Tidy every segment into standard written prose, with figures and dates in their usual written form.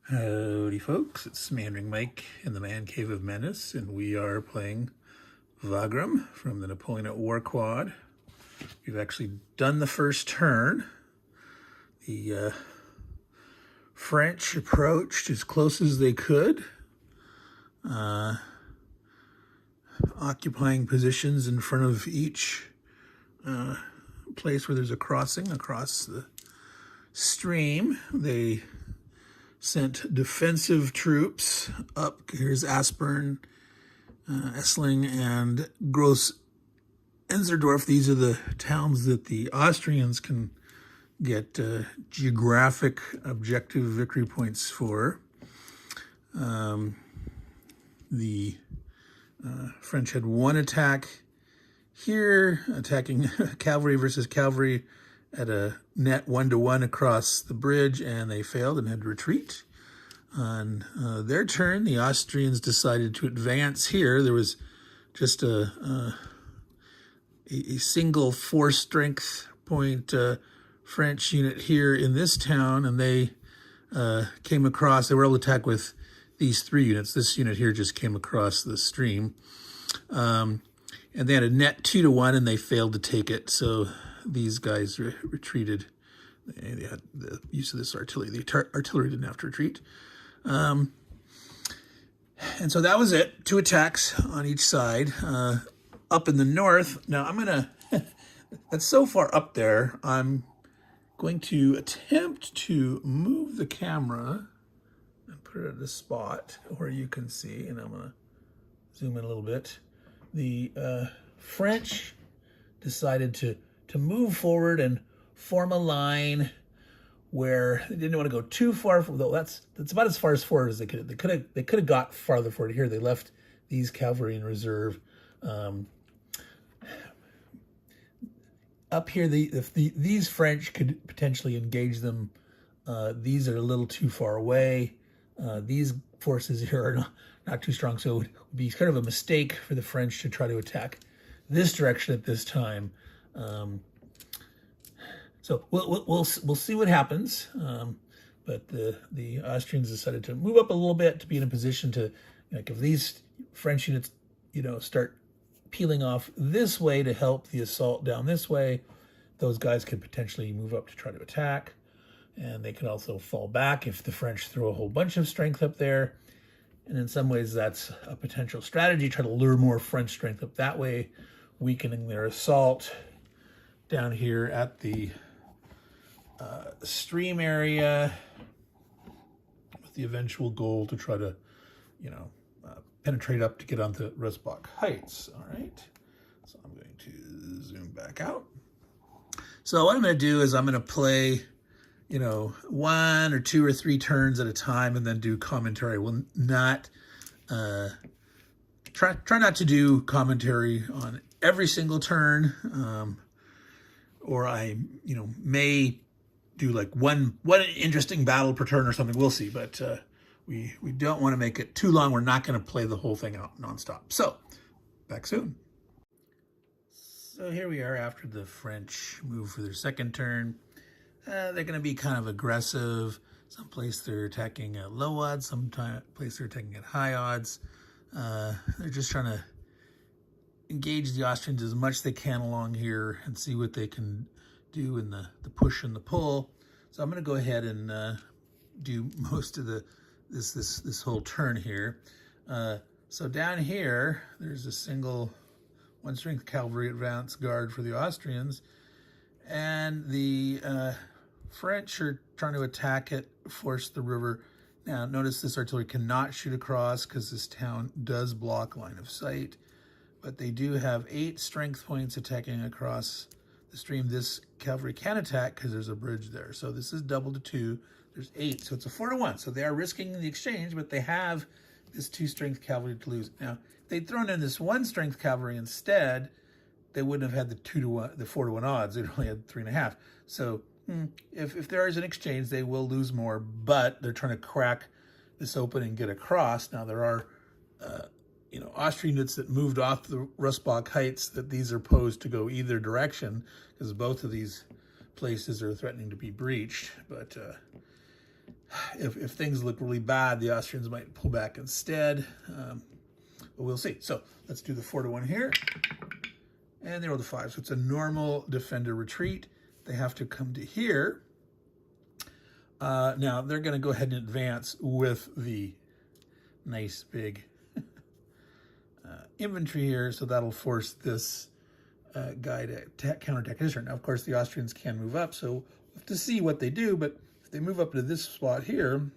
Howdy folks, it's Mandarin Mike in the Man Cave of Menace, and we are playing Wagram from the Napoleon at War Quad. We've actually done the first turn. The French approached as close as they could, occupying positions in front of each place where there's a crossing across the stream. They sent defensive troops up. Here's Aspern, Essling, and Gross Enzerdorf. These are the towns that the Austrians can get geographic objective victory points for. The French had one attack here, attacking cavalry versus cavalry at a net 1-to-1 across the bridge, and they failed and had to retreat. On their turn, the Austrians decided to advance here. There was just a single 4-strength point French unit here in this town, and they came across. They were able to attack with these 3 units. This unit here just came across the stream. And they had a net 2-to-1, and they failed to take it. So these guys retreated. They had the use of this artillery. The artillery didn't have to retreat. And so that was it. 2 attacks on each side. Up in the north, now I'm going to, that's so far up there, I'm going to attempt to move the camera and put it at a spot where you can see, and I'm going to zoom in a little bit. The French decided to move forward and form a line where they didn't want to go too far, though that's about as far as forward as they could. They could have got farther forward here. They left these cavalry in reserve. Up here, these French could potentially engage them. These are a little too far away. These forces here are not too strong, so it would be kind of a mistake for the French to try to attack this direction at this time. So we'll see what happens. But the Austrians decided to move up a little bit to be in a position to, like, if these French units, start peeling off this way to help the assault down this way, those guys could potentially move up to try to attack. And they could also fall back if the French throw a whole bunch of strength up there. And in some ways, that's a potential strategy, try to lure more French strength up that way, weakening their assault down here at the stream area, with the eventual goal to try to, penetrate up to get onto Rosbach Heights. All right, so I'm going to zoom back out. So what I'm going to do is I'm going to play, 1 or 2 or 3 turns at a time, and then do commentary. I will not try not to do commentary on every single turn, or I may do like one interesting battle per turn or something. We'll see, but we don't want to make it too long. We're not going to play the whole thing out nonstop. So back soon. So here we are after the French move for their second turn. They're going to be kind of aggressive. Someplace they're attacking at low odds, someplace they're attacking at high odds. They're just trying to engage the Austrians as much as they can along here and see what they can do in the push and the pull. So I'm going to go ahead and do most of this whole turn here. So down here, there's a single 1-strength cavalry advance guard for the Austrians, and the French are trying to attack it, force the river. Now, notice this artillery cannot shoot across because this town does block line of sight, but they do have 8 strength points attacking across the stream. This cavalry can attack because there's a bridge there. So this is double to 2. There's 8, so it's a 4-to-1. So they are risking the exchange, but they have this 2-strength cavalry to lose. Now, if they'd thrown in this 1-strength cavalry instead, they wouldn't have had the 2-to-1, the 4-to-1 odds. They'd only had 3.5. So if there is an exchange, they will lose more, but they're trying to crack this open and get across. Now, there are Austrian units that moved off the Rosbach Heights that these are posed to go either direction, because both of these places are threatening to be breached. But if things look really bad, the Austrians might pull back instead. But we'll see. So let's do the 4-1 here. And they roll the 5. So it's a normal defender retreat. They have to come to here. Now they're going to go ahead and advance with the nice big infantry here. So that'll force this guy to counterattack his turn. Now, of course, the Austrians can move up. So we'll have to see what they do. But if they move up to this spot here,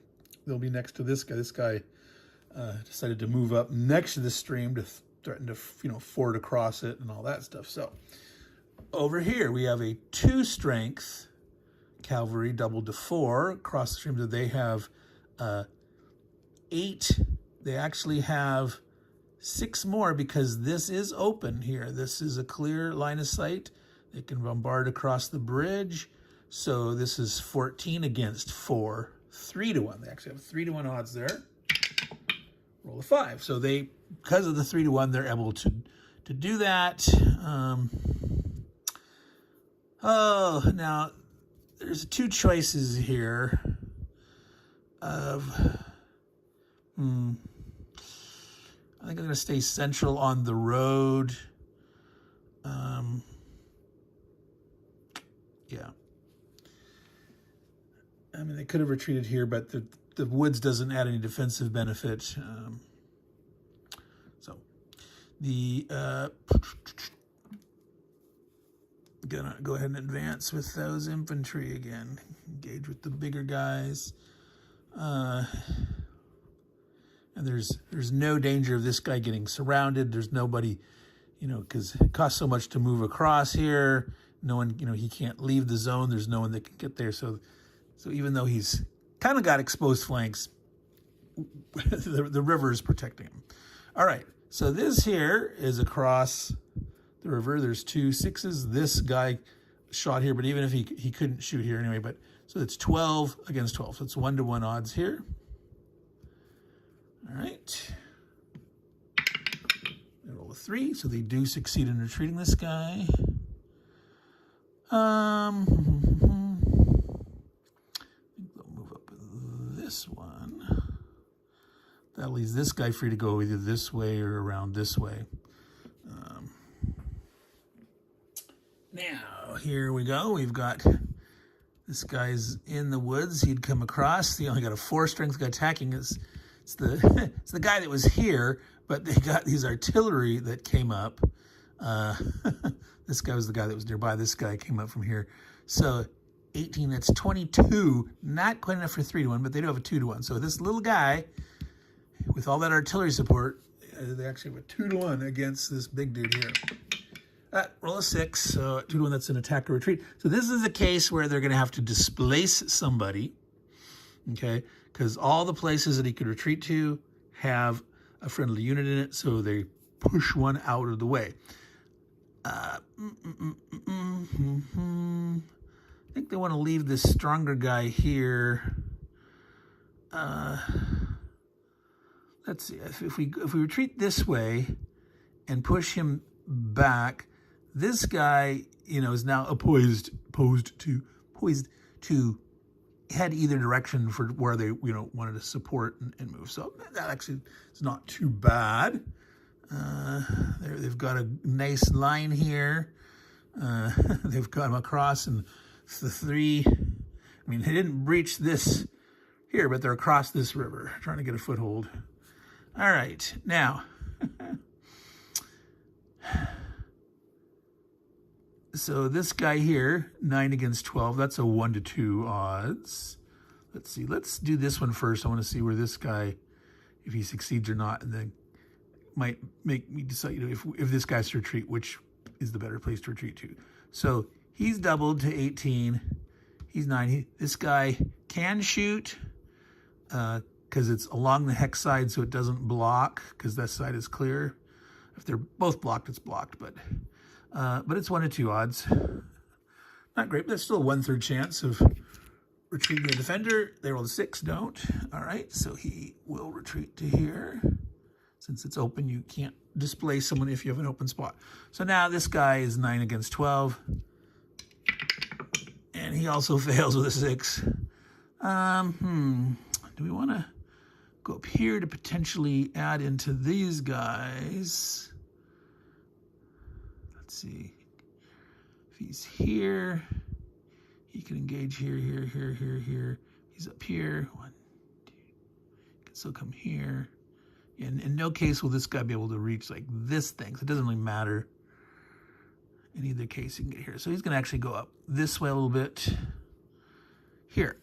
they'll be next to this guy. This guy decided to move up next to the stream to threaten to, ford across it and all that stuff. So over here, we have a 2 strength cavalry doubled to 4 across the stream. So they have 8. They actually have 6 more because this is open here. This is a clear line of sight. They can bombard across the bridge. So this is 14 against 4, 3-1. They actually have 3-1 odds there. Roll a 5. So they, because of the 3-1, they're able to do that. Now there's 2 choices here of, I think I'm going to stay central on the road. Yeah. I mean, they could have retreated here, but the woods doesn't add any defensive benefit. So the gonna go ahead and advance with those infantry again. Engage with the bigger guys. And there's no danger of this guy getting surrounded. There's nobody, because it costs so much to move across here. No one, he can't leave the zone. There's no one that can get there. So even though he's kind of got exposed flanks, the river is protecting him. All right, so this here is across the river. There's 2 6s. This guy shot here, but even if he couldn't shoot here anyway. But so it's 12 against 12. So it's 1-1 odds here. All right. They roll a 3, so they do succeed in retreating this guy. I think they'll move up this one. That leaves this guy free to go either this way or around this way. Now, here we go. We've got this guy's in the woods. He'd come across. He only got a 4 strength guy attacking. It's the guy that was here, but they got these artillery that came up. This guy was the guy that was nearby. This guy came up from here. So 18, that's 22. Not quite enough for 3-1, but they do have a 2-1. So this little guy, with all that artillery support, they actually have a 2-1 against this big dude here. Roll a 6, so 2-1, that's an attack or retreat. So this is a case where they're going to have to displace somebody, okay? Because all the places that he could retreat to have a friendly unit in it, so they push one out of the way. I think they want to leave this stronger guy here. Let's see. If we retreat this way and push him back, this guy, is now poised to head either direction for where they, wanted to support and move. So that actually is not too bad. They've got a nice line here. They've got him across, and the 3. I mean, they didn't breach this here, but they're across this river, trying to get a foothold. All right, now. So this guy here, 9 against 12, that's a 1-2 odds. Let's see, let's do this one first. I want to see where this guy, if he succeeds or not, and then might make me decide, if this guy's to retreat, which is the better place to retreat to. So he's doubled to 18. He's 9. This guy can shoot because it's along the hex side, so it doesn't block because that side is clear. If they're both blocked, it's blocked, but it's 1-2 odds. Not great, but that's still a 1/3 chance of retreating the defender. They roll a 6, don't. All right, so he will retreat to here. Since it's open, you can't displace someone if you have an open spot. So now this guy is 9 against 12. And he also fails with a 6. Do we want to go up here to potentially add into these guys? Let's see. If he's here, he can engage here, here, here, here, here. He's up here. 1, 2. He can still come here. In no case will this guy be able to reach like this thing. So it doesn't really matter. In either case, he can get here. So he's going to actually go up this way a little bit. Here.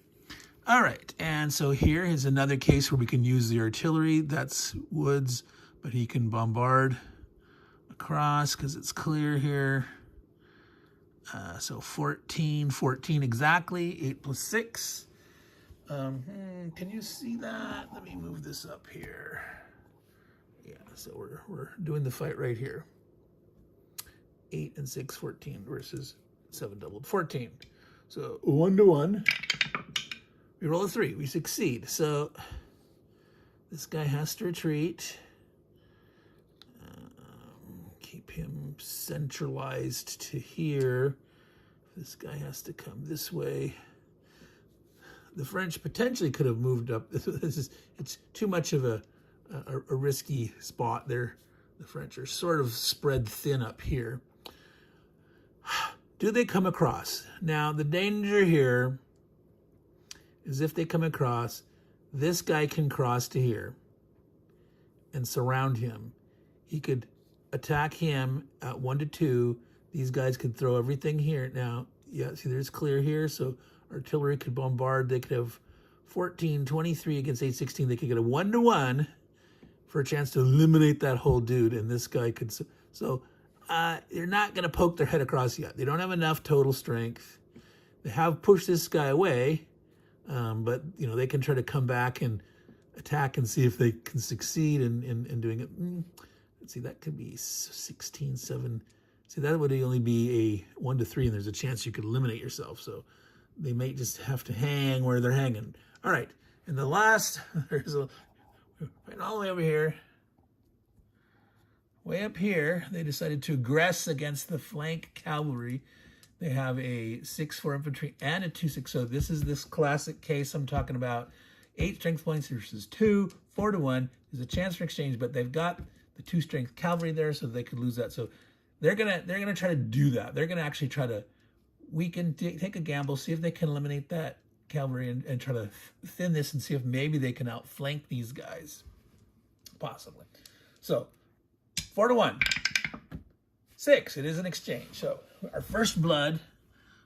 All right. And so here is another case where we can use the artillery. That's woods, but he can bombard across because it's clear here. So 14 exactly. 8 plus 6. Can you see that? Let me move this up here. Yeah, so we're doing the fight right here. 8 and 6, 14 versus 7 doubled 14. So 1 to 1. We roll a 3. We succeed. So this guy has to retreat. Keep him centralized to here. This guy has to come this way. The French potentially could have moved up. It's too much of a risky spot there. The French are sort of spread thin up here. Do they come across? Now, the danger here is if they come across, this guy can cross to here and surround him. He could attack him at 1 to 2. These guys could throw everything here. Now, yeah, see, there's clear here, so artillery could bombard. They could have 14, 23 against 8, 16. They could get a 1 to 1 for a chance to eliminate that whole dude, and this guy could. So they're not going to poke their head across yet. They don't have enough total strength. They have pushed this guy away, but you know they can try to come back and attack and see if they can succeed in doing it. Let's see, that could be 16, 7. See, that would only be a 1 to 3, and there's a chance you could eliminate yourself. So they may just have to hang where they're hanging. All right, and the last, right all the way over here. Way up here, they decided to aggress against the flank cavalry. They have a 6-4 infantry and a 2-6. So this is this classic case I'm talking about. 8 strength points versus 2, 4 to 1. There's a chance for exchange, but they've got the 2 strength cavalry there, so they could lose that. So they're gonna try to do that. They're gonna actually try to weaken, take a gamble, see if they can eliminate that cavalry and try to thin this and see if maybe they can outflank these guys, possibly. So 4 to 1, 6. It is an exchange. So our first blood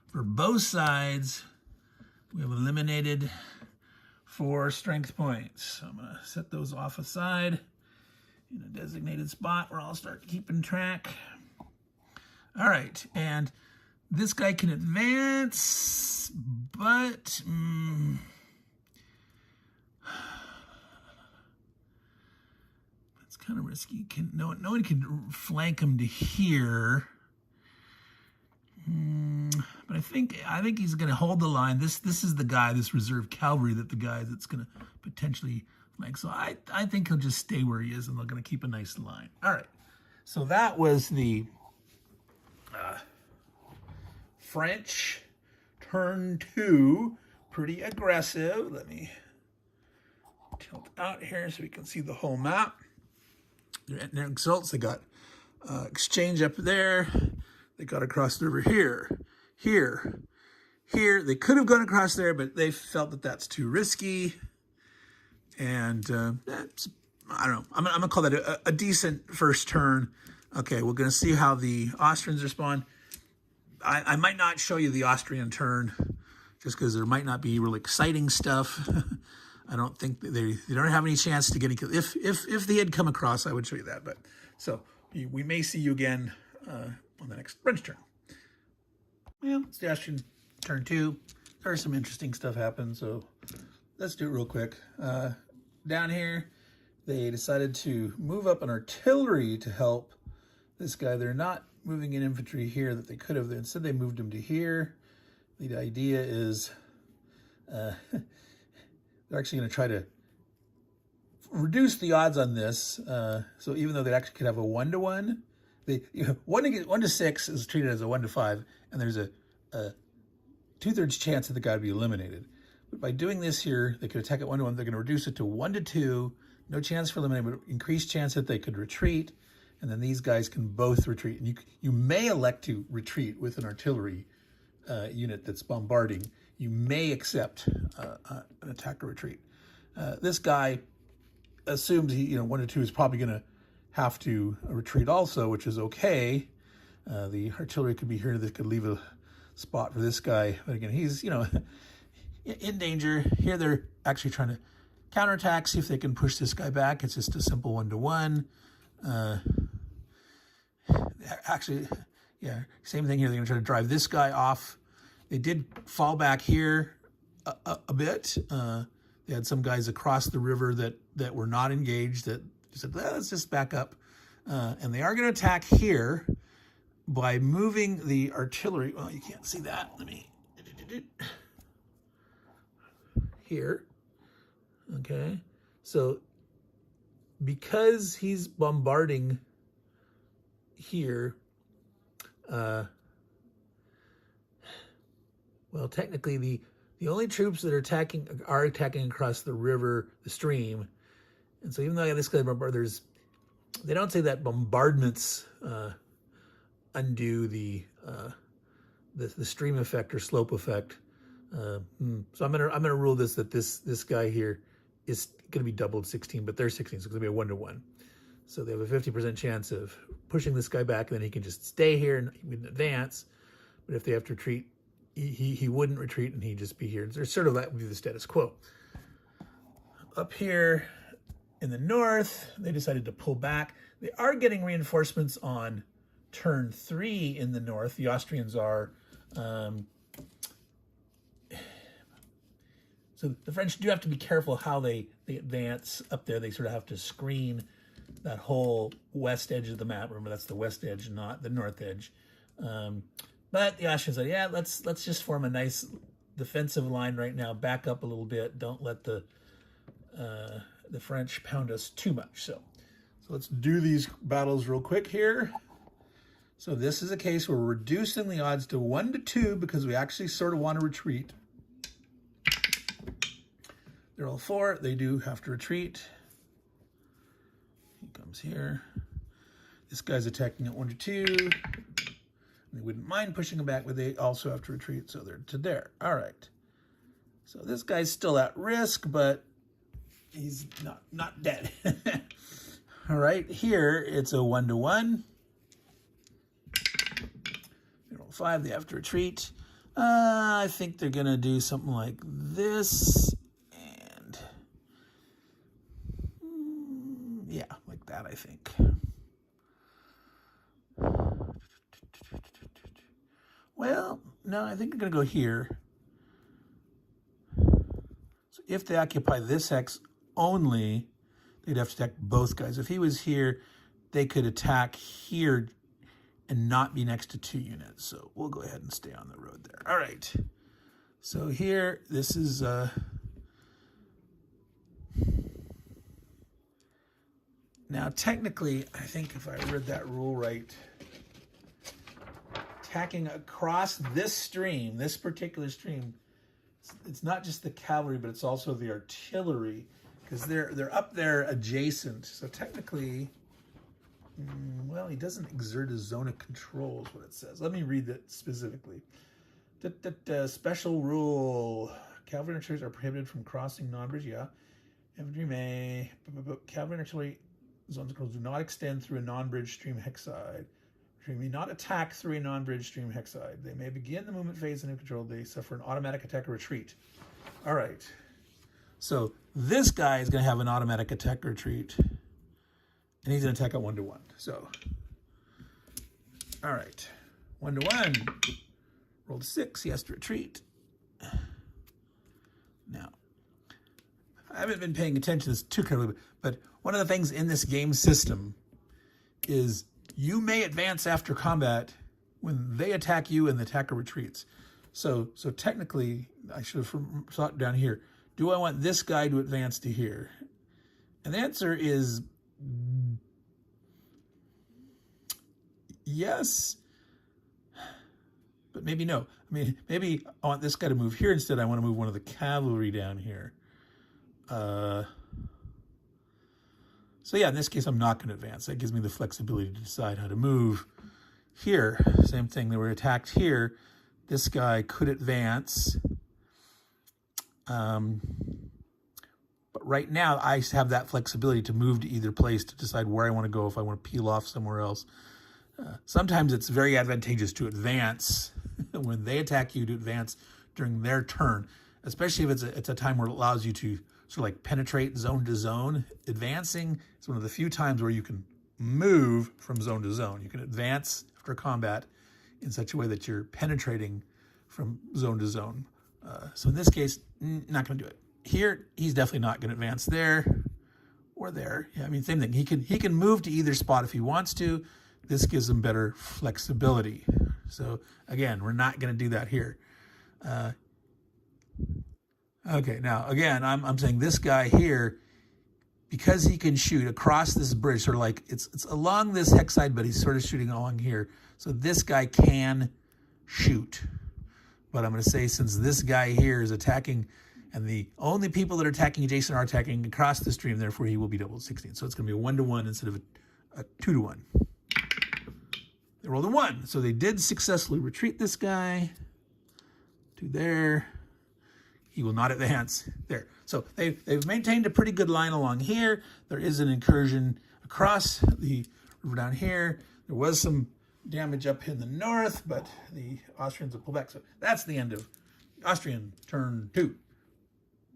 for both sides. We have eliminated 4 strength points. So I'm gonna set those off aside in a designated spot where I'll start keeping track. All right, and this guy can advance, but it's kind of risky. No one can flank him to here. But I think he's going to hold the line. This is the guy, this reserve cavalry, that the guy that's going to potentially flank. So I think he'll just stay where he is, and they're going to keep a nice line. All right. So that was the French turn 2. Pretty aggressive. Let me tilt out here so we can see the whole map. Their results, they got exchange up there. They got across the river here. They could have gone across there, but they felt that that's too risky. And that's, I don't know. I'm gonna call that a decent first turn. Okay, we're gonna see how the Austrians respond. I might not show you the Austrian turn just because there might not be really exciting stuff. I don't think they don't have any chance to get any. If they had come across, I would show you that. But so we may see you again on the next French turn. Well, it's the Austrian turn 2. There's some interesting stuff happen, so let's do it real quick. Down here, they decided to move up an artillery to help this guy. They're not moving in infantry here that they could have. Instead, they moved him to here. The idea is they're actually going to try to reduce the odds on this. So even though they actually could have a 1 to 1, 1 to 6 is treated as a 1 to 5, and there's a 2/3 chance that the guy would be eliminated. But by doing this here, they could attack at 1-1. They're going to reduce it to 1-2. No chance for eliminating, but increased chance that they could retreat. And then these guys can both retreat. And you may elect to retreat with an artillery unit that's bombarding. You may accept an attack or retreat. This guy assumes he, 1-2 is probably going to have to retreat also, which is okay. The artillery could be here. This could leave a spot for this guy. But again, he's, in danger. Here they're actually trying to counterattack, see if they can push this guy back. It's just a simple 1-1. Actually, yeah, same thing here. They're going to try to drive this guy off. They did fall back here a bit. They had some guys across the river that were not engaged that said, well, let's just back up. And they are going to attack here by moving the artillery. Well, you can't see that. Let me... Here. Okay. So because he's bombarding here, well, technically the only troops that are attacking across the river, the stream. And so even though I got this guy bombard, they don't say that bombardments undo the stream effect or slope effect. So I'm gonna rule that this guy here is gonna be doubled 16, but they're 16, so it's gonna be a 1-1. So they have a 50% chance of pushing this guy back, and then he can just stay here and he wouldn't advance. But if they have to retreat, he wouldn't retreat and he'd just be here. There's sort of that would be the status quo. Up here in the north, they decided to pull back. They are getting reinforcements on turn 3 in the north. The Austrians are. So the French do have to be careful how they advance up there. They sort of have to screen that whole west edge of the map. Remember, that's the west edge, not the north edge. But the Austrians said, yeah, let's just form a nice defensive line right now. Back up a little bit. Don't let the French pound us too much. So let's do these battles real quick here. So this is a case where we're reducing the odds to 1-2 because we actually sort of want to retreat. They're all 4. They do have to retreat. He comes here. This guy's attacking at 1-2. They wouldn't mind pushing him back, but they also have to retreat, so they're to there. All right. So this guy's still at risk, but he's not dead. All right, here it's a 1-1. They roll 5. They have to retreat. I think they're gonna do something like this, and yeah, like that. I think. Well, no, I think I'm going to go here. So if they occupy this hex only, they'd have to attack both guys. If he was here, they could attack here and not be next to 2 units. So we'll go ahead and stay on the road there. All right. So here, this is... Now, technically, I think if I read that rule right... attacking across this stream, this particular stream, it's not just the cavalry, but it's also the artillery, because they're up there adjacent. So technically, well, he doesn't exert a zone of control is what it says. Let me read that specifically. Special rule. Cavalry and artillery are prohibited from crossing non-bridge. Yeah. Infantry may. Cavalry and artillery zones of control do not extend through a non-bridge stream hexide. They may not attack through a non-bridge stream hexide. They may begin the movement phase and in control. They suffer an automatic attack or retreat. All right. So this guy is going to have an automatic attack or retreat. And he's going to attack at 1-1. So, all right. 1-1. Rolled 6. He has to retreat. Now, I haven't been paying attention to this too carefully, but one of the things in this game system is you may advance after combat when they attack you and the attacker retreats. So technically, I should have thought down here, do I want this guy to advance to here? And the answer is yes. But maybe no. I mean, maybe I want this guy to move here instead. I want to move one of the cavalry down here. So yeah, in this case, I'm not going to advance. That gives me the flexibility to decide how to move. Here, same thing. They were attacked here. This guy could advance. But right now, I have that flexibility to move to either place to decide where I want to go, if I want to peel off somewhere else. Sometimes it's very advantageous to advance when they attack you, to advance during their turn, especially if it's a time where it allows you to sort of like penetrate zone to zone. Advancing is one of the few times where you can move from zone to zone. You can advance after combat in such a way that you're penetrating from zone to zone. So in this case, not going to do it. Here, he's definitely not going to advance there or there. Yeah, I mean, same thing. He can move to either spot if he wants to. This gives him better flexibility. So again, we're not going to do that here. Okay, now again, I'm saying this guy here, because he can shoot across this bridge, sort of like it's along this hex side, but he's sort of shooting along here. So this guy can shoot. But I'm going to say, since this guy here is attacking, and the only people that are attacking adjacent are attacking across the stream, therefore he will be doubled 16. So it's going to be a 1-to-1 instead of a 2-to-1. They rolled a 1. So they did successfully retreat this guy to there. He will not advance there. So they've maintained a pretty good line along here. There is an incursion across the river down here. There was some damage up in the north, but the Austrians will pull back. So that's the end of Austrian turn 2.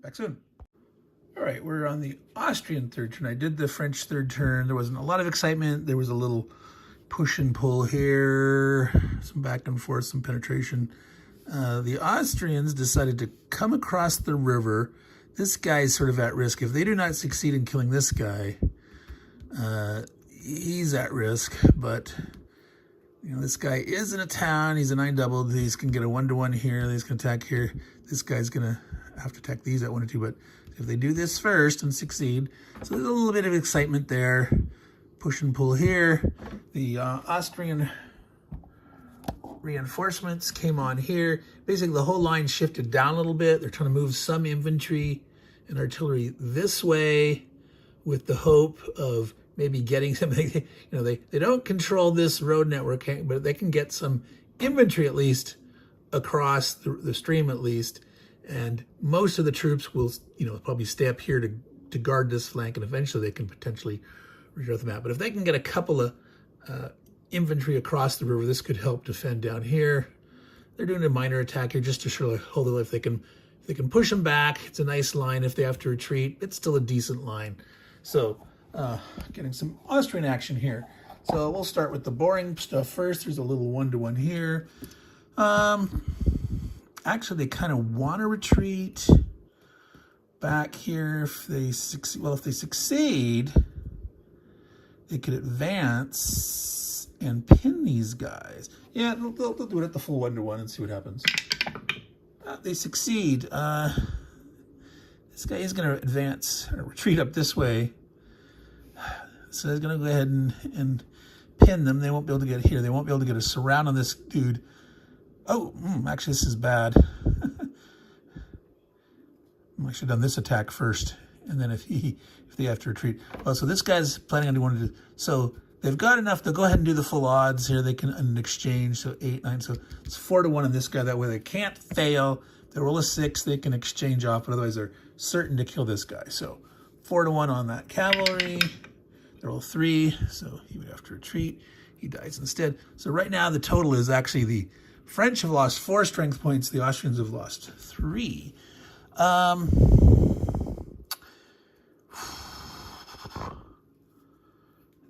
Back soon. All right, we're on the Austrian third turn. I did the French third turn. There wasn't a lot of excitement. There was a little push and pull here, some back and forth, some penetration. The Austrians decided to come across the river. This guy's sort of at risk. If they do not succeed in killing this guy, he's at risk. But you know, this guy is in a town. He's a 9-double. These can get a 1-to-1 here. These can attack here. This guy's gonna have to attack these at 1 or 2. But if they do this first and succeed, so there's a little bit of excitement there. Push and pull here. The Austrian reinforcements came on here. Basically, the whole line shifted down a little bit. They're trying to move some infantry and artillery this way with the hope of maybe getting something. You know, they don't control this road network, but they can get some infantry at least across the stream at least. And most of the troops will, you know, probably stay up here to guard this flank, and eventually they can potentially redraw the map. But if they can get a couple of infantry across the river, this could help defend down here. They're doing a minor attack here just to sort of hold it. If they can push them back, it's a nice line. If they have to retreat, it's still a decent line. So getting some Austrian action here. So we'll start with the boring stuff first. There's a little 1-to-1 here. Actually, they kind of want to retreat back here if they succeed. Well, if they succeed, they could advance and pin these guys. Yeah, they'll do it at the full 1-to-1 and see what happens. They succeed. This guy is going to advance or retreat up this way. So he's going to go ahead and pin them. They won't be able to get here. They won't be able to get a surround on this dude. Oh, actually, this is bad. I should have done this attack first, and then if they have to retreat. Well, so this guy's planning on doing it. So they've got enough. They'll go ahead and do the full odds here. They can exchange. So 8, 9. So it's 4-to-1 on this guy. That way they can't fail. If they roll a 6, they can exchange off, but otherwise they're certain to kill this guy. So 4-to-1 on that cavalry. They roll 3, so he would have to retreat. He dies instead. So right now the total is actually the French have lost 4 strength points. The Austrians have lost 3. Let's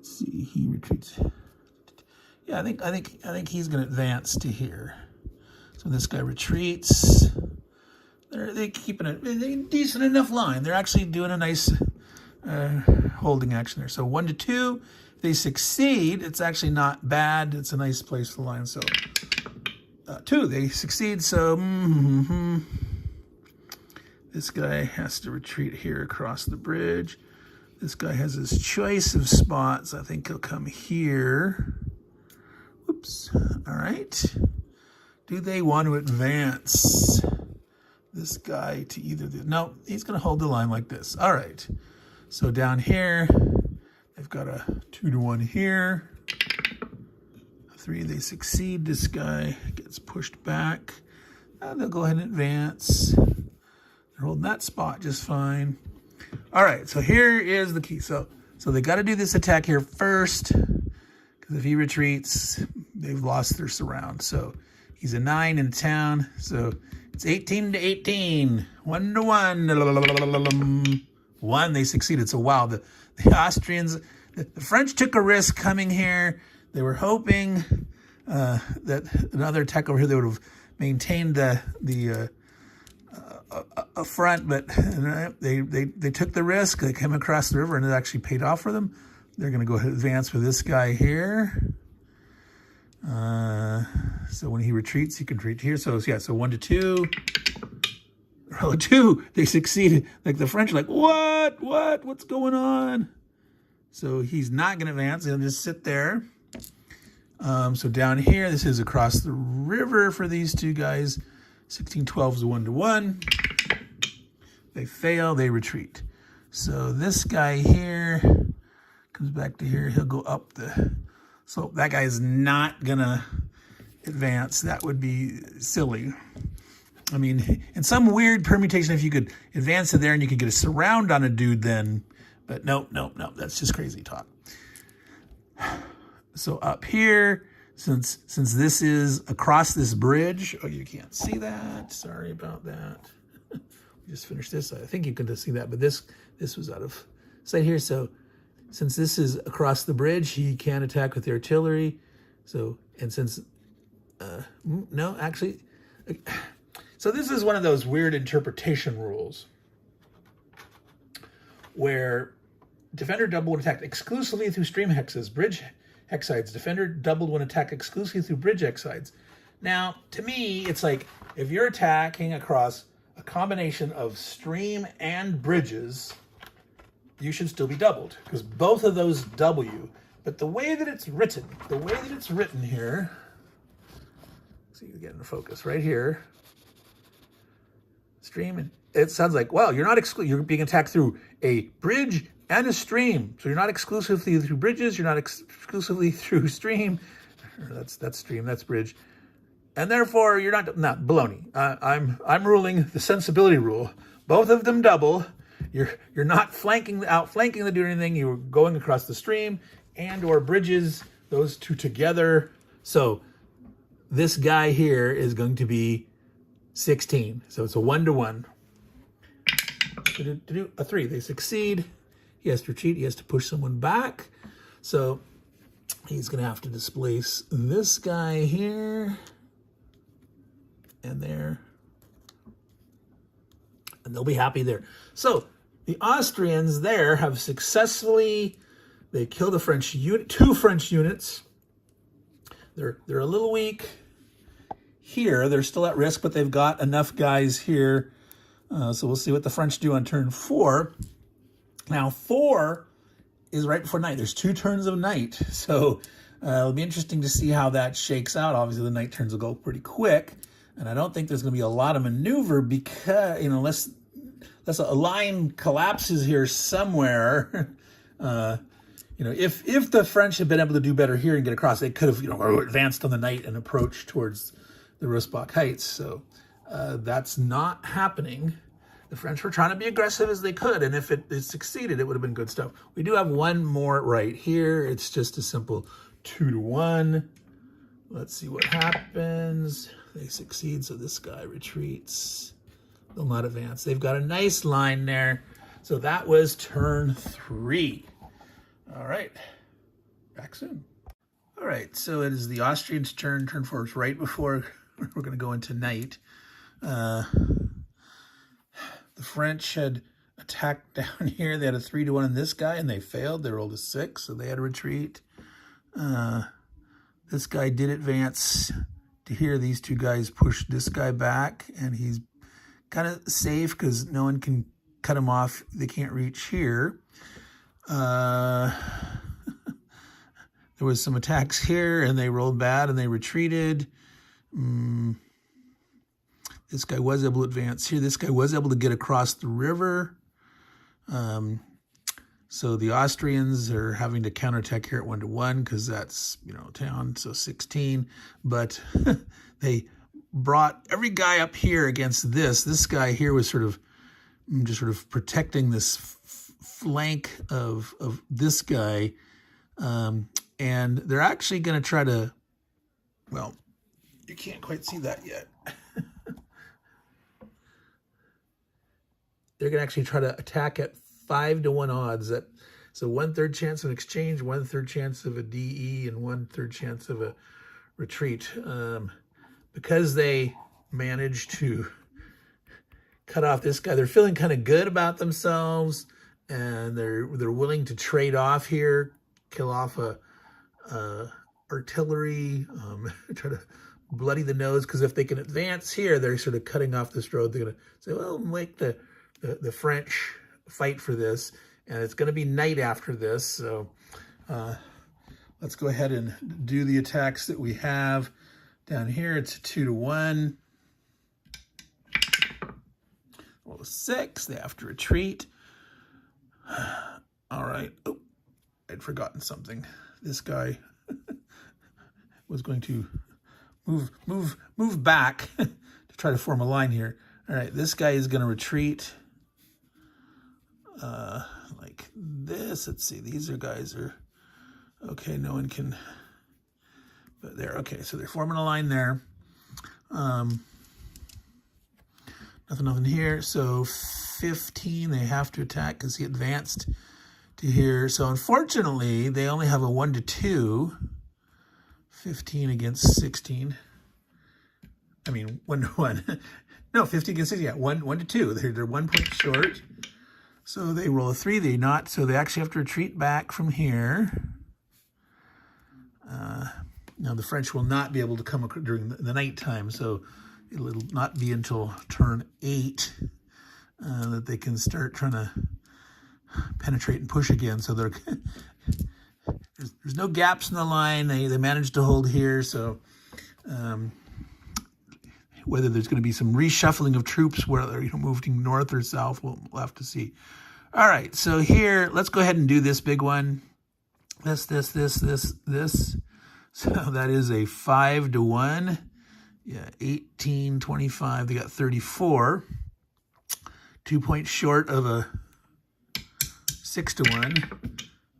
see. He retreats. Yeah, I think he's going to advance to here. So this guy retreats. They're keeping a decent enough line. They're actually doing a nice holding action there. So 1-to-2. If they succeed, it's actually not bad. It's a nice place for the line. So 2, they succeed. So this guy has to retreat here across the bridge. This guy has his choice of spots. I think he'll come here. Whoops. All right. Do they want to advance this guy to either the... No, he's going to hold the line like this. All right. So down here, they've got a 2-to-1 here. A 3, they succeed. This guy gets pushed back. They'll go ahead and advance. They're holding that spot just fine. All right, so here is the key. So they got to do this attack here first, because if he retreats, they've lost their surround. So he's a 9 in town. So it's 18 to 18, 1 to 1. 1, they succeeded. So wow, the Austrians, the French took a risk coming here. They were hoping that another attack over here, they would have maintained the front, but they took the risk. They came across the river, and it actually paid off for them. They're going to go ahead and advance with this guy here. So when he retreats, he can retreat here. So yeah, so 1 to 2. Oh, 2, they succeeded. Like the French are like, what's going on? So he's not going to advance. He'll just sit there. So down here, this is across the river for these two guys. 1612 is 1 to 1. They fail, they retreat. So this guy here comes back to here. He'll go up the... So that guy is not going to advance. That would be silly. I mean, in some weird permutation, if you could advance to there and you could get a surround on a dude then, but no, that's just crazy talk. So up here, since this is across this bridge, oh, you can't see that. Sorry about that. We just finished this. I think you can just see that, but this was out of sight here. So since this is across the bridge, he can attack with the artillery. So, and since, no, actually... So this is one of those weird interpretation rules where defender doubled when attacked exclusively through stream hexes, bridge hexides. Defender doubled when attacked exclusively through bridge hexides. Now, to me, it's like if you're attacking across a combination of stream and bridges, you should still be doubled because both of those double you. But the way that it's written here, so you get into focus right here. Stream, and it sounds like, well, you're being attacked through a bridge and a stream. So you're not exclusively through bridges, you're not exclusively through stream. That's stream, that's bridge. And therefore you're not baloney. I'm ruling the sensibility rule. Both of them double. You're not outflanking the dude or anything. You're going across the stream and or bridges, those two together. So this guy here is going to be 16. So it's a 1 to 1. A 3. They succeed. He has to retreat. He has to push someone back. So he's going to have to displace this guy here and there. And they'll be happy there. So the Austrians there have successfully, they killed a French unit, 2 French units. They're a little weak. Here, they're still at risk, but they've got enough guys here. So we'll see what the French do on turn 4. Now, 4 is right before night. There's 2 turns of night. So it'll be interesting to see how that shakes out. Obviously, the night turns will go pretty quick. And I don't think there's going to be a lot of maneuver because, unless a line collapses here somewhere, if the French had been able to do better here and get across, they could have, advanced on the night and approached towards the Rosbach Heights. So that's not happening. The French were trying to be aggressive as they could, and if it succeeded, it would have been good stuff. We do have one more right here. It's just a simple 2 to 1. Let's see what happens. They succeed, so this guy retreats. They'll not advance. They've got a nice line there. So that was turn 3. All right, back soon. All right, so it is the Austrians' turn. Turn 4 is right before we're going to go into night. The French had attacked down here. They had a 3 to 1 on this guy, and they failed. They rolled a 6, so they had to retreat. This guy did advance to here. These 2 guys pushed this guy back, and he's kind of safe because no one can cut him off. They can't reach here. There was some attacks here, and they rolled bad, and they retreated. This guy was able to advance here. This guy was able to get across the river. So the Austrians are having to counterattack here at 1-1 because that's, you know, town, so 16. But they brought every guy up here against this. This guy here was sort of just sort of protecting this flank of this guy. And they're actually going to try to, well, you can't quite see that yet. They're going to actually try to attack at 5-1 odds. So 1/3 chance of an exchange, 1/3 chance of a DE, and 1/3 chance of a retreat. Because they managed to cut off this guy, they're feeling kind of good about themselves, and they're willing to trade off here, kill off a artillery, try to bloody the nose, because if they can advance here, they're sort of cutting off this road. They're going to say, well, make the French fight for this, and it's going to be night after this. So let's go ahead and do the attacks that we have down here. It's a 2-1. Roll a 6. They have to retreat. All right. Oh, I'd forgotten something. This guy was going to move back to try to form a line here. All right, this guy is going to retreat like this. Let's see, these guys are okay. No one can, but there. Okay, so they're forming a line there. Nothing here. So 15, they have to attack because he advanced to here. So unfortunately, they only have a 1-2. 15 against 16. I mean, 1-1. No, 15 against 16. Yeah, 1-2. They're 1 point short. So they roll a 3. They not. So they actually have to retreat back from here. Now the French will not be able to come during the nighttime. So it'll not be until turn 8 that they can start trying to penetrate and push again. So they're there's no gaps in the line. They managed to hold here. So whether there's going to be some reshuffling of troops, whether they're moving north or south, we'll have to see. All right, so here, let's go ahead and do this big one. This. So that is a 5-1. Yeah, 18, 25. They got 34. 2 points short of a 6-1.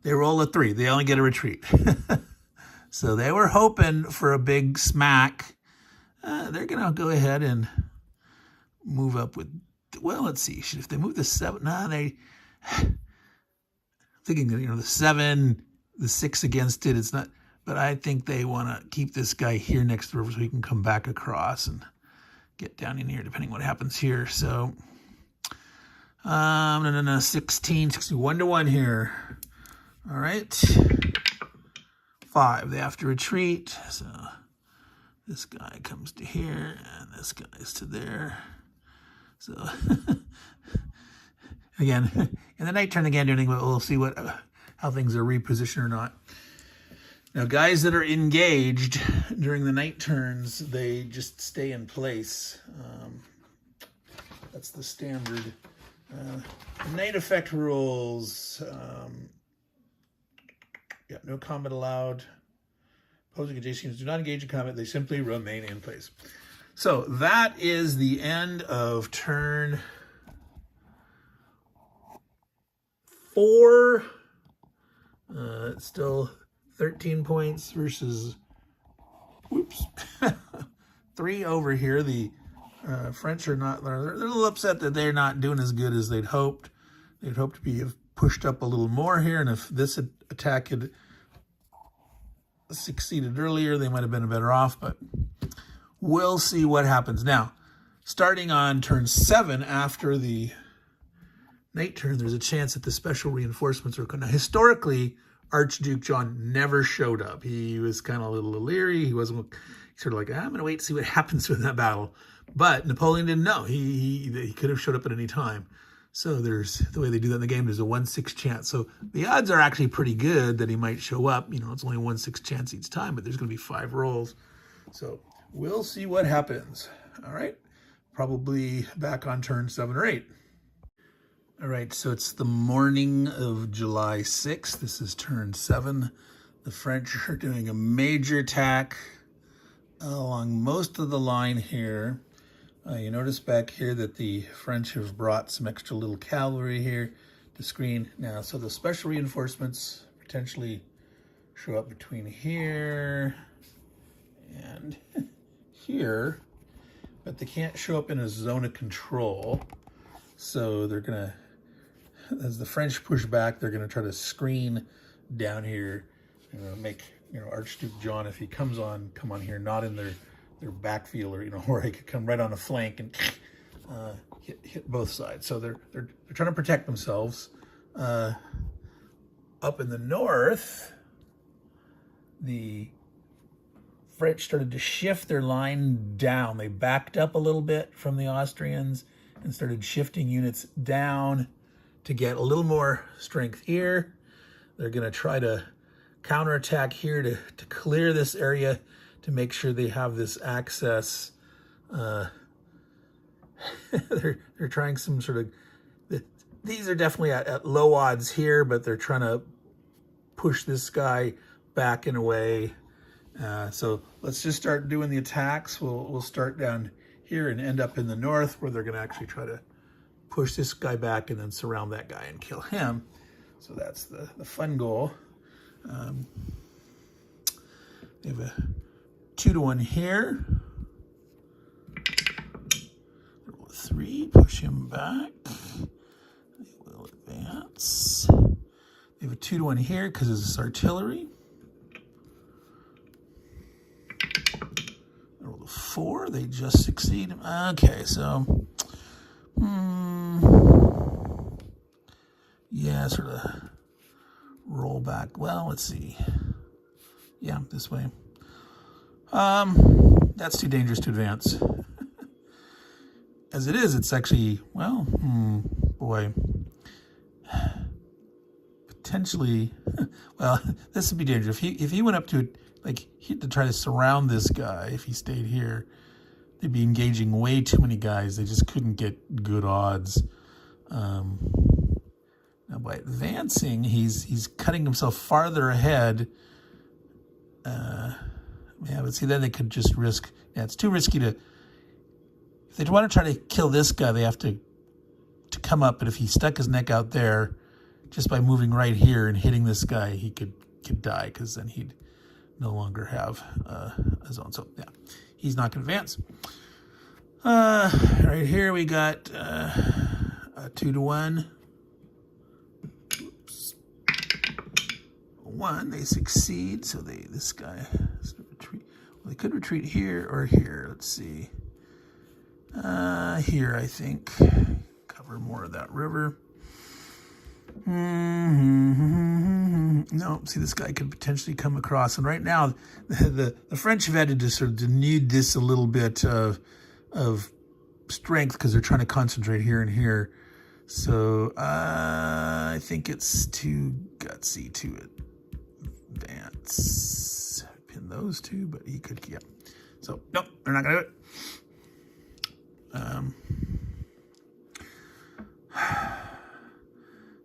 They roll a 3. They only get a retreat. So they were hoping for a big smack. They're going to go ahead and move up with, well, let's see. If they move the 7, thinking, the 7, the 6 against it, it's not, but I think they want to keep this guy here next to the river so he can come back across and get down in here, depending what happens here. So, 16, 1-1 here. All right. 5, they have to retreat. So this guy comes to here, and this guy's to there. So, again, in the night turn again, we'll see how things are repositioned or not. Now, guys that are engaged during the night turns, they just stay in place. That's the standard. Night effect rules. Yeah, no combat allowed. Opposing adjacent do not engage in combat. They simply remain in place. So that is the end of turn 4. It's still 13 points versus, 3 over here. The French are not, they're a little upset that they're not doing as good as they'd hoped. They'd hoped to be pushed up a little more here, and if this attack had succeeded earlier, they might have been better off, but we'll see what happens. Now, starting on turn 7 after the night turn, there's a chance that the special reinforcements are going to, historically, Archduke John never showed up. He was kind of a little leery. He wasn't sort of like, I'm going to wait to see what happens with that battle. But Napoleon didn't know. He could have showed up at any time. So there's, the way they do that in the game, there's a 1/6 chance. So the odds are actually pretty good that he might show up. It's only a 1/6 chance each time, but there's going to be 5 rolls. So we'll see what happens. All right, probably back on turn 7 or 8. All right, so it's the morning of July 6th. This is turn 7. The French are doing a major attack along most of the line here. You notice back here that the French have brought some extra little cavalry here to screen now. So the special reinforcements potentially show up between here and here, but they can't show up in a zone of control. So they're gonna, as the French push back, they're gonna try to screen down here and make, Archduke John, if he come on here, not in their backfield, or where he could come right on a flank and hit both sides. So they're trying to protect themselves. Up in the north, the French started to shift their line down. They backed up a little bit from the Austrians and started shifting units down to get a little more strength here. They're going to try to counterattack here to clear this area, to make sure they have this access. They're trying some sort of, these are definitely at low odds here, but they're trying to push this guy back in a way. So let's just start doing the attacks. We'll start down here and end up in the north, where they're going to actually try to push this guy back and then surround that guy and kill him. So that's the fun goal. They have a 2-to-1 here. Roll a 3, push him back. They will advance. They have a 2-to-1 here because it's artillery. Roll a 4, they just succeed. Okay, so yeah, sort of roll back. Well, let's see. Yeah, this way. That's too dangerous to advance. As it is, it's actually, well, boy, potentially, well, this would be dangerous. If he went up to, to try to surround this guy, if he stayed here, they'd be engaging way too many guys. They just couldn't get good odds. Now, by advancing, he's cutting himself farther ahead. Yeah, but see, then they could just risk. Yeah, it's too risky to. If they want to try to kill this guy, they have to come up. But if he stuck his neck out there, just by moving right here and hitting this guy, he could die, because then he'd no longer have a zone. So yeah, he's not going to advance. Right here we got a 2-to-1. 1, they succeed, so this guy has to retreat. Well, they could retreat here or here. Let's see. Here, I think. Cover more of that river. No, see, this guy could potentially come across. And right now, the French have had to just sort of denude this a little bit of strength, because they're trying to concentrate here and here. So I think it's too gutsy to advance. Pin those two, but he could, yeah. So nope, they're not gonna do it.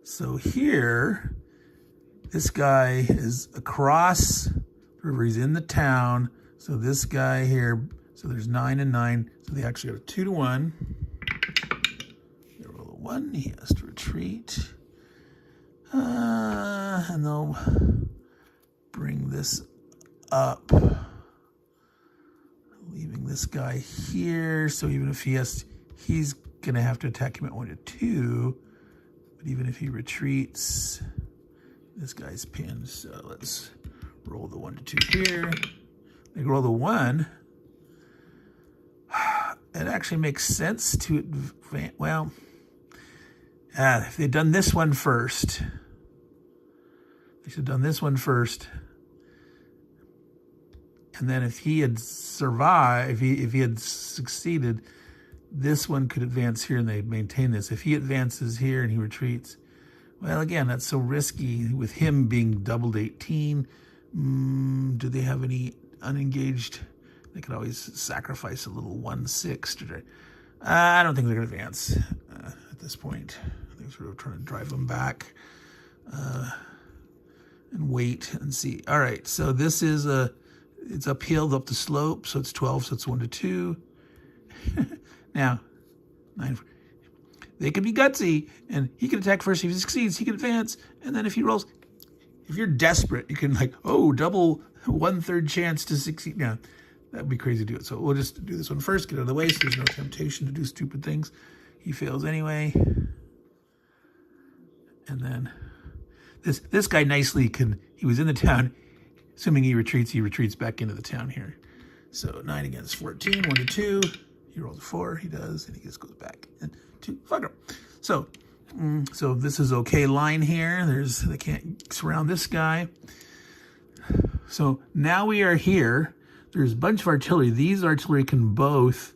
So here, this guy is across the river. He's in the town. So this guy here, so there's 9 and 9. So they actually got a 2-to-1. They roll a 1. He has to retreat. And they'll bring this up, leaving this guy here. So even if he's going to have to attack him at 1 to 2. But even if he retreats, this guy's pinned. So let's roll the 1 to 2 here. They roll the 1. It actually makes sense to advance. Well, if they'd done this one first, they should have done this one first. And then if he had survived, if he had succeeded, this one could advance here and they maintain this. If he advances here and he retreats, well, again, that's so risky with him being doubled 18. Do they have any unengaged? They could always sacrifice a little 1/6 to try. I don't think they're going to advance at this point. They're sort of trying to drive them back and wait and see. All right, so this is it's uphill up the slope, so it's 12, so it's 1 to 2. Now, 9. They can be gutsy, and he can attack first. If he succeeds, he can advance, and then if he rolls, if you're desperate, you can like, oh, double 1/3 chance to succeed. Now, that'd be crazy to do it. So we'll just do this one first, get out of the way, so there's no temptation to do stupid things. He fails anyway. And then this guy nicely he was in the town. Assuming he retreats back into the town here. So 9 against 14, 1 to 2. He rolls a 4, he does, and he just goes back. And 2, fuck him. So this is okay line here. They can't surround this guy. So now we are here. There's a bunch of artillery. These artillery can both